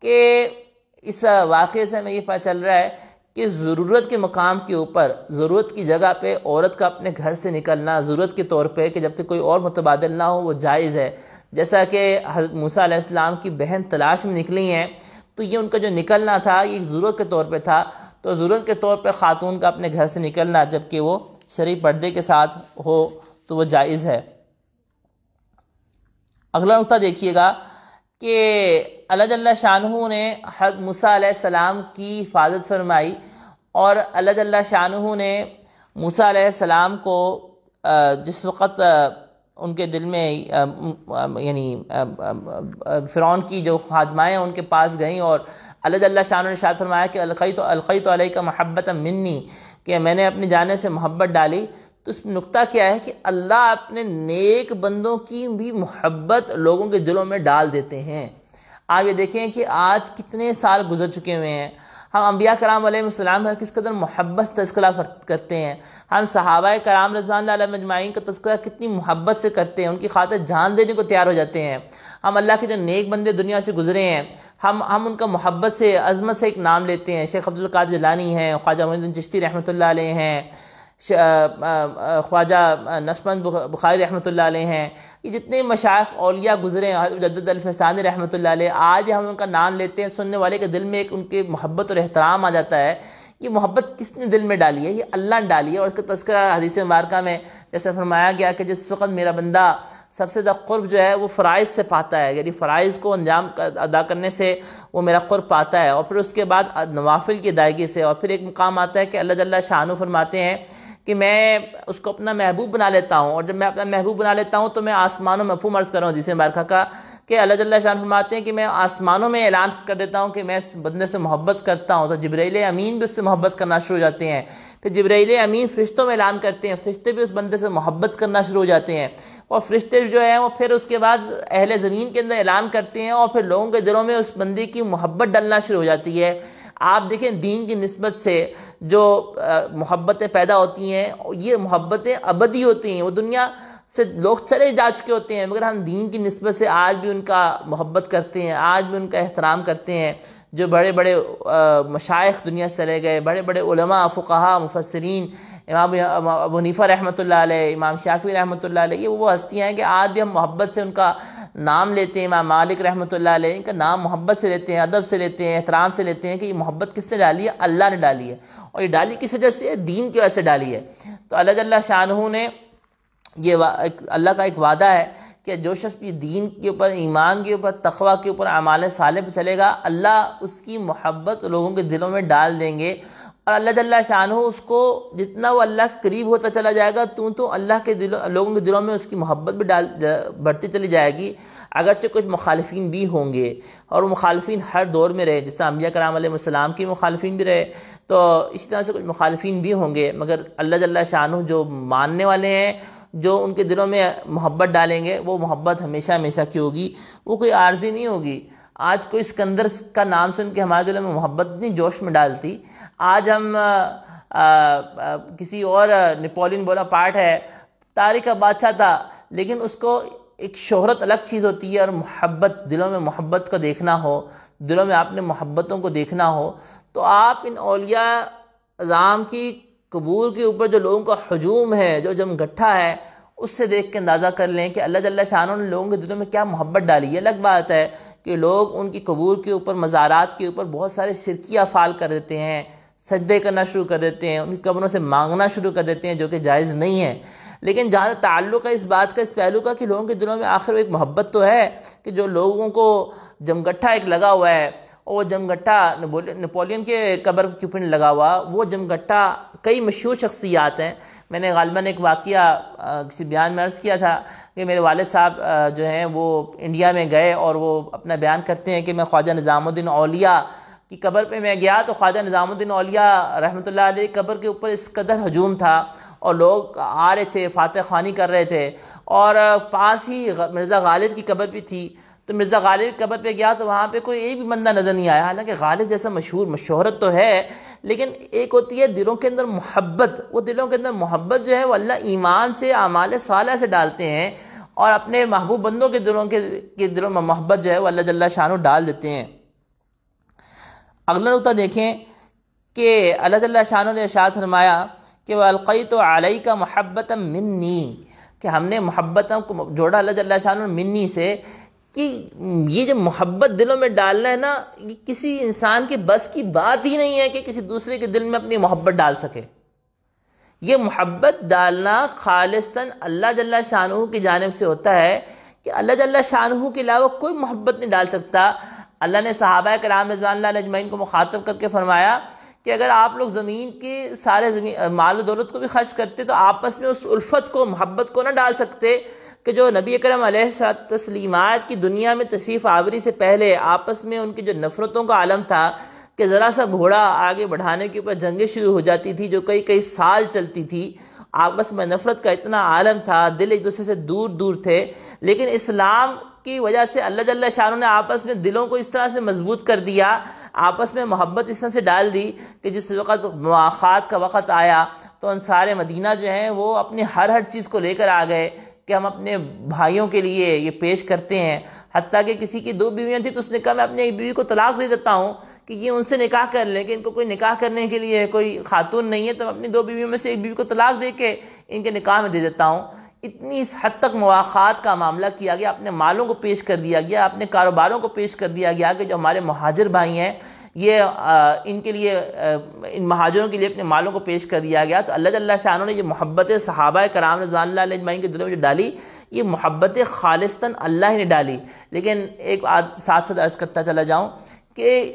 کہ اس واقعے سے ہمیں یہ پتہ چل رہا ہے کہ ضرورت کے مقام کے اوپر، ضرورت کی جگہ پہ عورت کا اپنے گھر سے نکلنا ضرورت کے طور پہ، کہ جب کہ کوئی اور متبادل نہ ہو، وہ جائز ہے. جیسا کہ حضرت موسیٰ علیہ السلام کی بہن تلاش میں نکلی ہیں تو یہ ان کا جو نکلنا تھا یہ ضرورت کے طور پہ تھا. تو ضرورت کے طور پہ خاتون کا اپنے گھر سے نکلنا جبکہ وہ شرعی پردے کے ساتھ ہو تو وہ جائز ہے. اگلا نقطہ دیکھیے گا کہ اللہ جل شانہ نے حضرت موسیٰ علیہ السلام کی حفاظت فرمائی، اور اللہ جل شانہ نے موسیٰ علیہ السلام کو جس وقت ان کے دل میں یعنی فرعون کی جو خادمائیں ان کے پاس گئیں اور اللہ جل شانہ نے ارشاد فرمایا کہ القیت علیک محبۃ منی، کہ میں نے اپنی جانب سے محبت ڈالی. تو اس میں نقطہ کیا ہے کہ اللہ اپنے نیک بندوں کی بھی محبت لوگوں کے دلوں میں ڈال دیتے ہیں. آپ یہ دیکھیں کہ آج کتنے سال گزر چکے ہوئے ہیں، ہم انبیاء کرام علیہ السلام کا کس قدر محبت سے تذکرہ کرتے ہیں، ہم صحابہ کرام رضوان اللہ علیہم اجمعین کا تذکرہ کتنی محبت سے کرتے ہیں، ان کی خاطر جان دینے کو تیار ہو جاتے ہیں. ہم اللہ کے جو نیک بندے دنیا سے گزرے ہیں ہم ان کا محبت سے، عظمت سے ایک نام لیتے ہیں. شیخ عبدالقادر جیلانی ہیں، خواجہ معین الدین چشتی رحمۃ اللہ علیہ ہیں، خواجہ نقشبند بخاری رحمۃ اللہ علیہ ہیں، یہ جتنے مشائخ اولیاء گزرے ہیں، حضرت مجدد الفسانی رحمۃ اللہ علیہ، آج بھی ہم ان کا نام لیتے ہیں، سننے والے کے دل میں ایک ان کے محبت اور احترام آ جاتا ہے. یہ محبت کس نے دل میں ڈالی ہے؟ یہ اللہ نے ڈالی ہے. اور اس کا تذکرہ حدیث مبارکہ میں جیسے فرمایا گیا کہ جس وقت میرا بندہ سب سے زیادہ قرب جو ہے وہ فرائض سے پاتا ہے، یعنی فرائض کو انجام ادا کرنے سے وہ میرا قرب پاتا ہے، اور پھر اس کے بعد نوافل کی ادائیگی سے، اور پھر ایک مقام آتا ہے کہ اللہ جل شانہ فرماتے ہیں کہ میں اس کو اپنا محبوب بنا لیتا ہوں، اور جب میں اپنا محبوب بنا لیتا ہوں تو میں آسمانوں میں مفہوم عرض کر رہا ہوں حدیث مبارکہ کا کہ اللہ جل شانہ فرماتے ہیں کہ میں آسمانوں میں اعلان کر دیتا ہوں کہ میں اس بندے سے محبت کرتا ہوں، تو جبرائیل امین بھی اس سے محبت کرنا شروع ہو جاتے ہیں. پھر جبرائیل امین فرشتوں میں اعلان کرتے ہیں، فرشتے بھی اس بندے سے محبت کرنا شروع ہو جاتے ہیں، اور فرشتے جو ہیں وہ پھر اس کے بعد اہل زمین کے اندر اعلان کرتے ہیں، اور پھر لوگوں کے دلوں میں اس بندے کی محبت ڈلنا شروع ہو جاتی ہے. آپ دیکھیں دین کی نسبت سے جو محبتیں پیدا ہوتی ہیں یہ محبتیں ابدی ہوتی ہیں، وہ دنیا سے لوگ چلے جا چکے ہوتے ہیں، مگر ہم دین کی نسبت سے آج بھی ان کا محبت کرتے ہیں، آج بھی ان کا احترام کرتے ہیں. جو بڑے بڑے مشائخ دنیا سے چلے گئے، بڑے بڑے علماء، فقہاء، مفسرین، امام ابو حنیفہ رحمۃ اللہ علیہ، امام شافعی رحمۃ اللہ علیہ، یہ وہ ہستیاں ہیں کہ آج بھی ہم محبت سے ان کا نام لیتے ہیں. امام مالک رحمۃ اللہ علیہ، ان کا نام محبت سے لیتے ہیں، ادب سے لیتے ہیں، احترام سے لیتے ہیں کہ یہ محبت کس نے ڈالی ہے؟ اللہ نے ڈالی ہے، اور یہ ڈالی کس وجہ سے؟ دین کی وجہ سے ڈالی ہے. تو اللہ جل شانہ نے یہ اللہ کا ایک وعدہ ہے کہ جو شخص بھی دین کے اوپر، ایمان کے اوپر، تقوی کے اوپر، اعمال صالح پہ چلے گا، اللہ اس کی محبت لوگوں کے دلوں میں ڈال دیں گے، اور اللہ جل شانہ اس کو جتنا وہ اللہ کے قریب ہوتا چلا جائے گا تو اللہ کے لوگوں کے دلوں میں اس کی محبت بھی بڑھتی چلی جائے گی. اگرچہ کچھ مخالفین بھی ہوں گے، اور وہ مخالفین ہر دور میں رہے، جس طرح انبیاء کرام علیہ السلام کی مخالفین بھی رہے، تو اسی طرح سے کچھ مخالفین بھی ہوں گے، مگر اللہ جل شانہ جو ماننے والے ہیں، جو ان کے دلوں میں محبت ڈالیں گے، وہ محبت ہمیشہ ہمیشہ کی ہوگی، وہ کوئی عارضی نہیں ہوگی۔ آج کوئی اسکندر کا نام سن کے ہمارے دلوں میں محبت نہیں جوش میں ڈالتی، آج ہم کسی اور نیپولین بونا پارٹ ہے، تاریخ کا بادشاہ تھا، لیکن اس کو ایک شہرت الگ چیز ہوتی ہے، اور محبت، دلوں میں محبت کو دیکھنا ہو، دلوں میں آپ نے محبتوں کو دیکھنا ہو، تو آپ ان اولیاء اعظام کی قبور کے اوپر جو لوگوں کا ہجوم ہے، جو جمگٹھا ہے، اس سے دیکھ کے اندازہ کر لیں کہ اللہ جل شانہ نے لوگوں کے دلوں میں کیا محبت ڈالی ہے۔ الگ بات ہے کہ لوگ ان کی قبور کے اوپر، مزارات کے اوپر بہت سارے شرکی افعال کر دیتے ہیں، سجدے کرنا شروع کر دیتے ہیں، ان کی قبروں سے مانگنا شروع کر دیتے ہیں، جو کہ جائز نہیں ہے۔ لیکن جہاں تعلق ہے اس بات کا، اس پہلو کا، کہ لوگوں کے دلوں میں آخر ایک محبت تو ہے، کہ جو لوگوں کو جمگٹھا ایک لگا ہوا ہے، اور وہ جمگٹھا نیپولین کے قبر کے اوپر لگا ہوا، وہ جمگٹھا کئی مشہور شخصیات ہیں۔ میں نے غالباً ایک واقعہ کسی بیان میں عرض کیا تھا کہ میرے والد صاحب جو ہیں وہ انڈیا میں گئے، اور وہ اپنا بیان کرتے ہیں کہ میں خواجہ نظام الدین اولیاء کی قبر پہ میں گیا، تو خواجہ نظام الدین اولیاء رحمۃ اللہ علیہ قبر کے اوپر اس قدر ہجوم تھا، اور لوگ آ رہے تھے، فاتح خوانی کر رہے تھے، اور پاس ہی مرزا غالب کی قبر بھی تھی، تو مرزا غالب کی قبر پہ گیا تو وہاں پہ کوئی ایک بھی بندہ نظر نہیں آیا، حالانکہ غالب جیسا مشہور شہرت تو ہے، لیکن ایک ہوتی ہے دلوں کے اندر محبت، وہ دلوں کے اندر محبت جو ہے وہ اللہ ایمان سے، اعمال صالحہ سے ڈالتے ہیں، اور اپنے محبوب بندوں کے دلوں میں محبت جو ہے وہ اللہ جل شانہ ڈال دیتے ہیں۔ اگلا نقطہ دیکھیں کہ اللہ جل شانہ نے ارشاد فرمایا کہ وَأَلْقَيْتُ عَلَيْكَ مُحَبَّةً مِّنِّي، کہ ہم نے محبتوں کو جوڑا اللہ جل شانہ منی سے، کہ یہ جو محبت دلوں میں ڈالنا ہے نا، یہ کسی انسان کے بس کی بات ہی نہیں ہے کہ کسی دوسرے کے دل میں اپنی محبت ڈال سکے۔ یہ محبت ڈالنا خالصاً اللہ جل شانہ کی جانب سے ہوتا ہے، کہ اللہ جل شانہ کے علاوہ کوئی محبت نہیں ڈال سکتا۔ اللہ نے صحابہ کرام رضوان اللہ علیہم اجمعین کو مخاطب کر کے فرمایا کہ اگر آپ لوگ زمین کے سارے مال و دولت کو بھی خرچ کرتے تو آپس میں اس الفت کو، محبت کو نہ ڈال سکتے، کہ جو نبی اکرم علیہ الصلوۃ والتسلیمات کی دنیا میں تشریف آوری سے پہلے آپس میں ان کی جو نفرتوں کا عالم تھا، کہ ذرا سا گھوڑا آگے بڑھانے کے اوپر جنگیں شروع ہو جاتی تھی جو کئی سال چلتی تھی، آپس میں نفرت کا اتنا عالم تھا، دل ایک دوسرے سے دور دور تھے، لیکن اسلام کی وجہ سے اللہ جل شانہ نے آپس میں دلوں کو اس طرح سے مضبوط کر دیا، آپس میں محبت اس طرح سے ڈال دی کہ جس وقت مواخات کا وقت آیا تو انصار مدینہ جو ہیں وہ اپنی ہر چیز کو لے کر آ گئے کہ ہم اپنے بھائیوں کے لیے یہ پیش کرتے ہیں، حتیٰ کہ کسی کی 2 بیویاں تھیں تو اس نے کہا میں اپنی ایک بیوی کو طلاق دے دیتا ہوں کہ یہ ان سے نکاح کر لیں، کہ ان کو کوئی نکاح کرنے کے لیے کوئی خاتون نہیں ہے، تو میں اپنی 2 بیویوں میں سے ایک بیوی کو طلاق دے کے ان کے نکاح میں دے دیتا ہوں۔ اتنی اس حد تک مواخات کا معاملہ کیا گیا، اپنے مالوں کو پیش کر دیا گیا، اپنے کاروباروں کو پیش کر دیا گیا، کہ جو ہمارے مہاجر بھائی ہیں یہ ان کے لیے، ان مہاجروں کے لیے اپنے مالوں کو پیش کر دیا گیا۔ تو اللہ جل شانہ نے یہ محبت صحابہ کرام رضوان اللہ علیہ اجمعین کے دلوں میں جو ڈالی، یہ محبت خالصتاً اللہ ہی نے ڈالی۔ لیکن ایک ساتھ ساتھ عرض کرتا چلا جاؤں کہ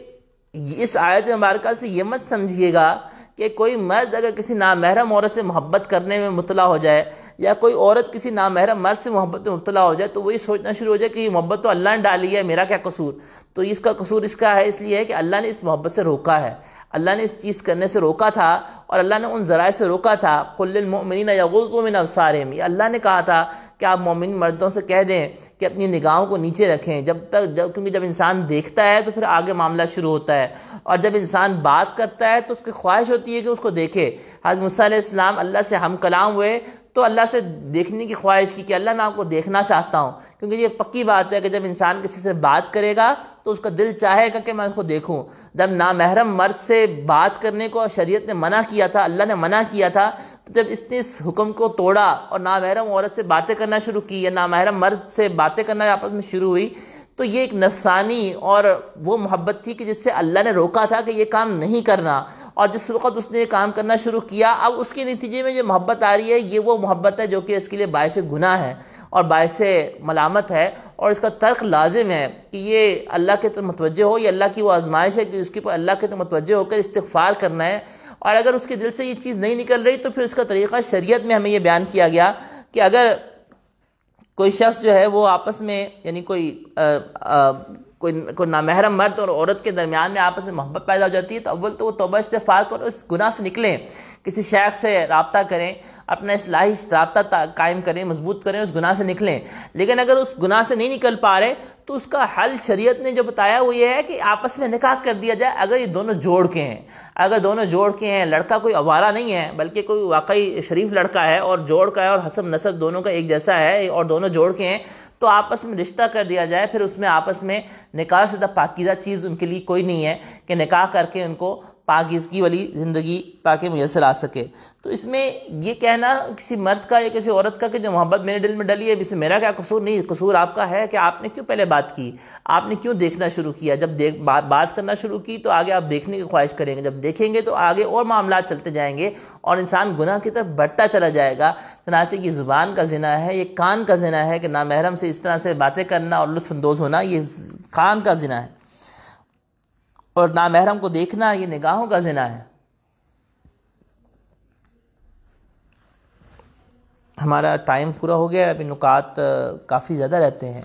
اس آیت مبارکہ سے یہ مت سمجھیے گا کہ کوئی مرد اگر کسی نامحرم عورت سے محبت کرنے میں مبتلا ہو جائے، یا کوئی عورت کسی نامحرم مرد سے محبت میں مبتلا ہو جائے تو وہ یہ سوچنا شروع ہو جائے کہ یہ محبت تو اللہ نے ڈالی ہے، میرا کیا قصور۔ تو اس کا قصور اس کا ہے، اس لیے ہے کہ اللہ نے اس محبت سے روکا ہے، اللہ نے اس چیز کرنے سے روکا تھا، اور اللہ نے ان ذرائع سے روکا تھا۔ قُلْ لِلْمُؤْمِنِينَ يَغُضُّوا مِنْ أَبْصَارِهِمْ، یہ اللہ نے کہا تھا کہ آپ مومن مردوں سے کہہ دیں کہ اپنی نگاہوں کو نیچے رکھیں، کیونکہ جب انسان دیکھتا ہے تو پھر آگے معاملہ شروع ہوتا ہے، اور جب انسان بات کرتا ہے تو اس کی خواہش ہوتی ہے کہ اس کو دیکھے۔ حضرت موسیٰ علیہ السلام اللہ سے ہم کلام ہوئے تو اللہ سے دیکھنے کی خواہش کی کہ اللہ میں آپ کو دیکھنا چاہتا ہوں، کیونکہ یہ پکی بات ہے کہ جب انسان کسی سے بات کرے گا تو اس کا دل چاہے گا کہ میں اس کو دیکھوں۔ جب نامحرم مرد سے بات کرنے کو شریعت نے منع کیا تھا، اللہ نے منع کیا تھا، تو جب اس نے اس حکم کو توڑا اور نامحرم عورت سے باتیں کرنا شروع کی، یا نامحرم مرد سے باتیں کرنا آپس میں شروع ہوئی، تو یہ ایک نفسانی اور وہ محبت تھی کہ جس سے اللہ نے روکا تھا کہ یہ کام نہیں کرنا، اور جس وقت اس نے یہ کام کرنا شروع کیا، اب اس کے نتیجے میں جو محبت آ رہی ہے یہ وہ محبت ہے جو کہ اس کے لیے باعث گناہ ہے اور باعث ملامت ہے، اور اس کا ترک لازم ہے کہ یہ اللہ کے طرف متوجہ ہو، یہ اللہ کی وہ آزمائش ہے کہ اس کے اوپر اللہ کے طرف متوجہ ہو کر استغفار کرنا ہے، اور اگر اس کے دل سے یہ چیز نہیں نکل رہی تو پھر اس کا طریقہ شریعت میں ہمیں یہ بیان کیا گیا کہ اگر کوئی شخص جو ہے وہ آپس میں یعنی کوئی نامحرم مرد اور عورت کے درمیان میں آپس میں محبت پیدا ہو جاتی ہے، تو اول تو وہ توبہ استغفار کرو، اس گناہ سے نکلیں، کسی شیخ سے رابطہ کریں، اپنا اصلاحی رابطہ قائم کریں، مضبوط کریں، اس گناہ سے نکلیں۔ لیکن اگر اس گناہ سے نہیں نکل پا رہے تو اس کا حل شریعت نے جو بتایا وہ یہ ہے کہ آپس میں نکاح کر دیا جائے۔ اگر یہ دونوں جوڑ کے ہیں، اگر دونوں جوڑ کے ہیں، لڑکا کوئی آوارہ نہیں ہے بلکہ کوئی واقعی شریف لڑکا ہے اور جوڑ کا ہے اور حسب نسب دونوں کا ایک جیسا ہے اور دونوں جوڑ کے ہیں، تو آپس میں رشتہ کر دیا جائے۔ پھر اس میں آپس میں نکاح سے پاکیزہ چیز ان کے لیے کوئی نہیں ہے کہ نکاح کر کے ان کو پاکیزگی والی زندگی تاکہ میسر آ سکے۔ تو اس میں یہ کہنا کسی مرد کا یا کسی عورت کا کہ جو محبت میرے دل میں ڈلی ہے اس میں میرا کیا قصور، نہیں، قصور آپ کا ہے کہ آپ نے کیوں پہلے بات کی، آپ نے کیوں دیکھنا شروع کیا۔ جب بات کرنا شروع کی تو آگے آپ دیکھنے کی خواہش کریں گے، جب دیکھیں گے تو آگے اور معاملات چلتے جائیں گے اور انسان گناہ کی طرف بڑھتا چلا جائے گا۔ چنانچہ یہ زبان کا زنا ہے، یہ کان کا زنا ہے کہ نامحرم سے اس طرح سے باتیں کرنا اور لطف اندوز ہونا، یہ کان کا زنا ہے، اور نامحرم کو دیکھنا یہ نگاہوں کا زنا ہے۔ ہمارا ٹائم پورا ہو گیا، ابھی نکات کافی زیادہ رہتے ہیں،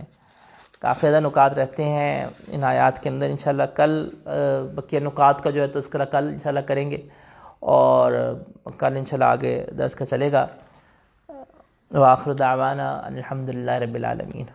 کافی زیادہ نکات رہتے ہیں ان آیات کے اندر۔ انشاءاللہ کل بقیہ نکات کا جو ہے تذکرہ کل انشاءاللہ کریں گے، اور کل انشاءاللہ آگے درس کا چلے گا۔ وآخر دعوانا الحمدللہ رب العالمین۔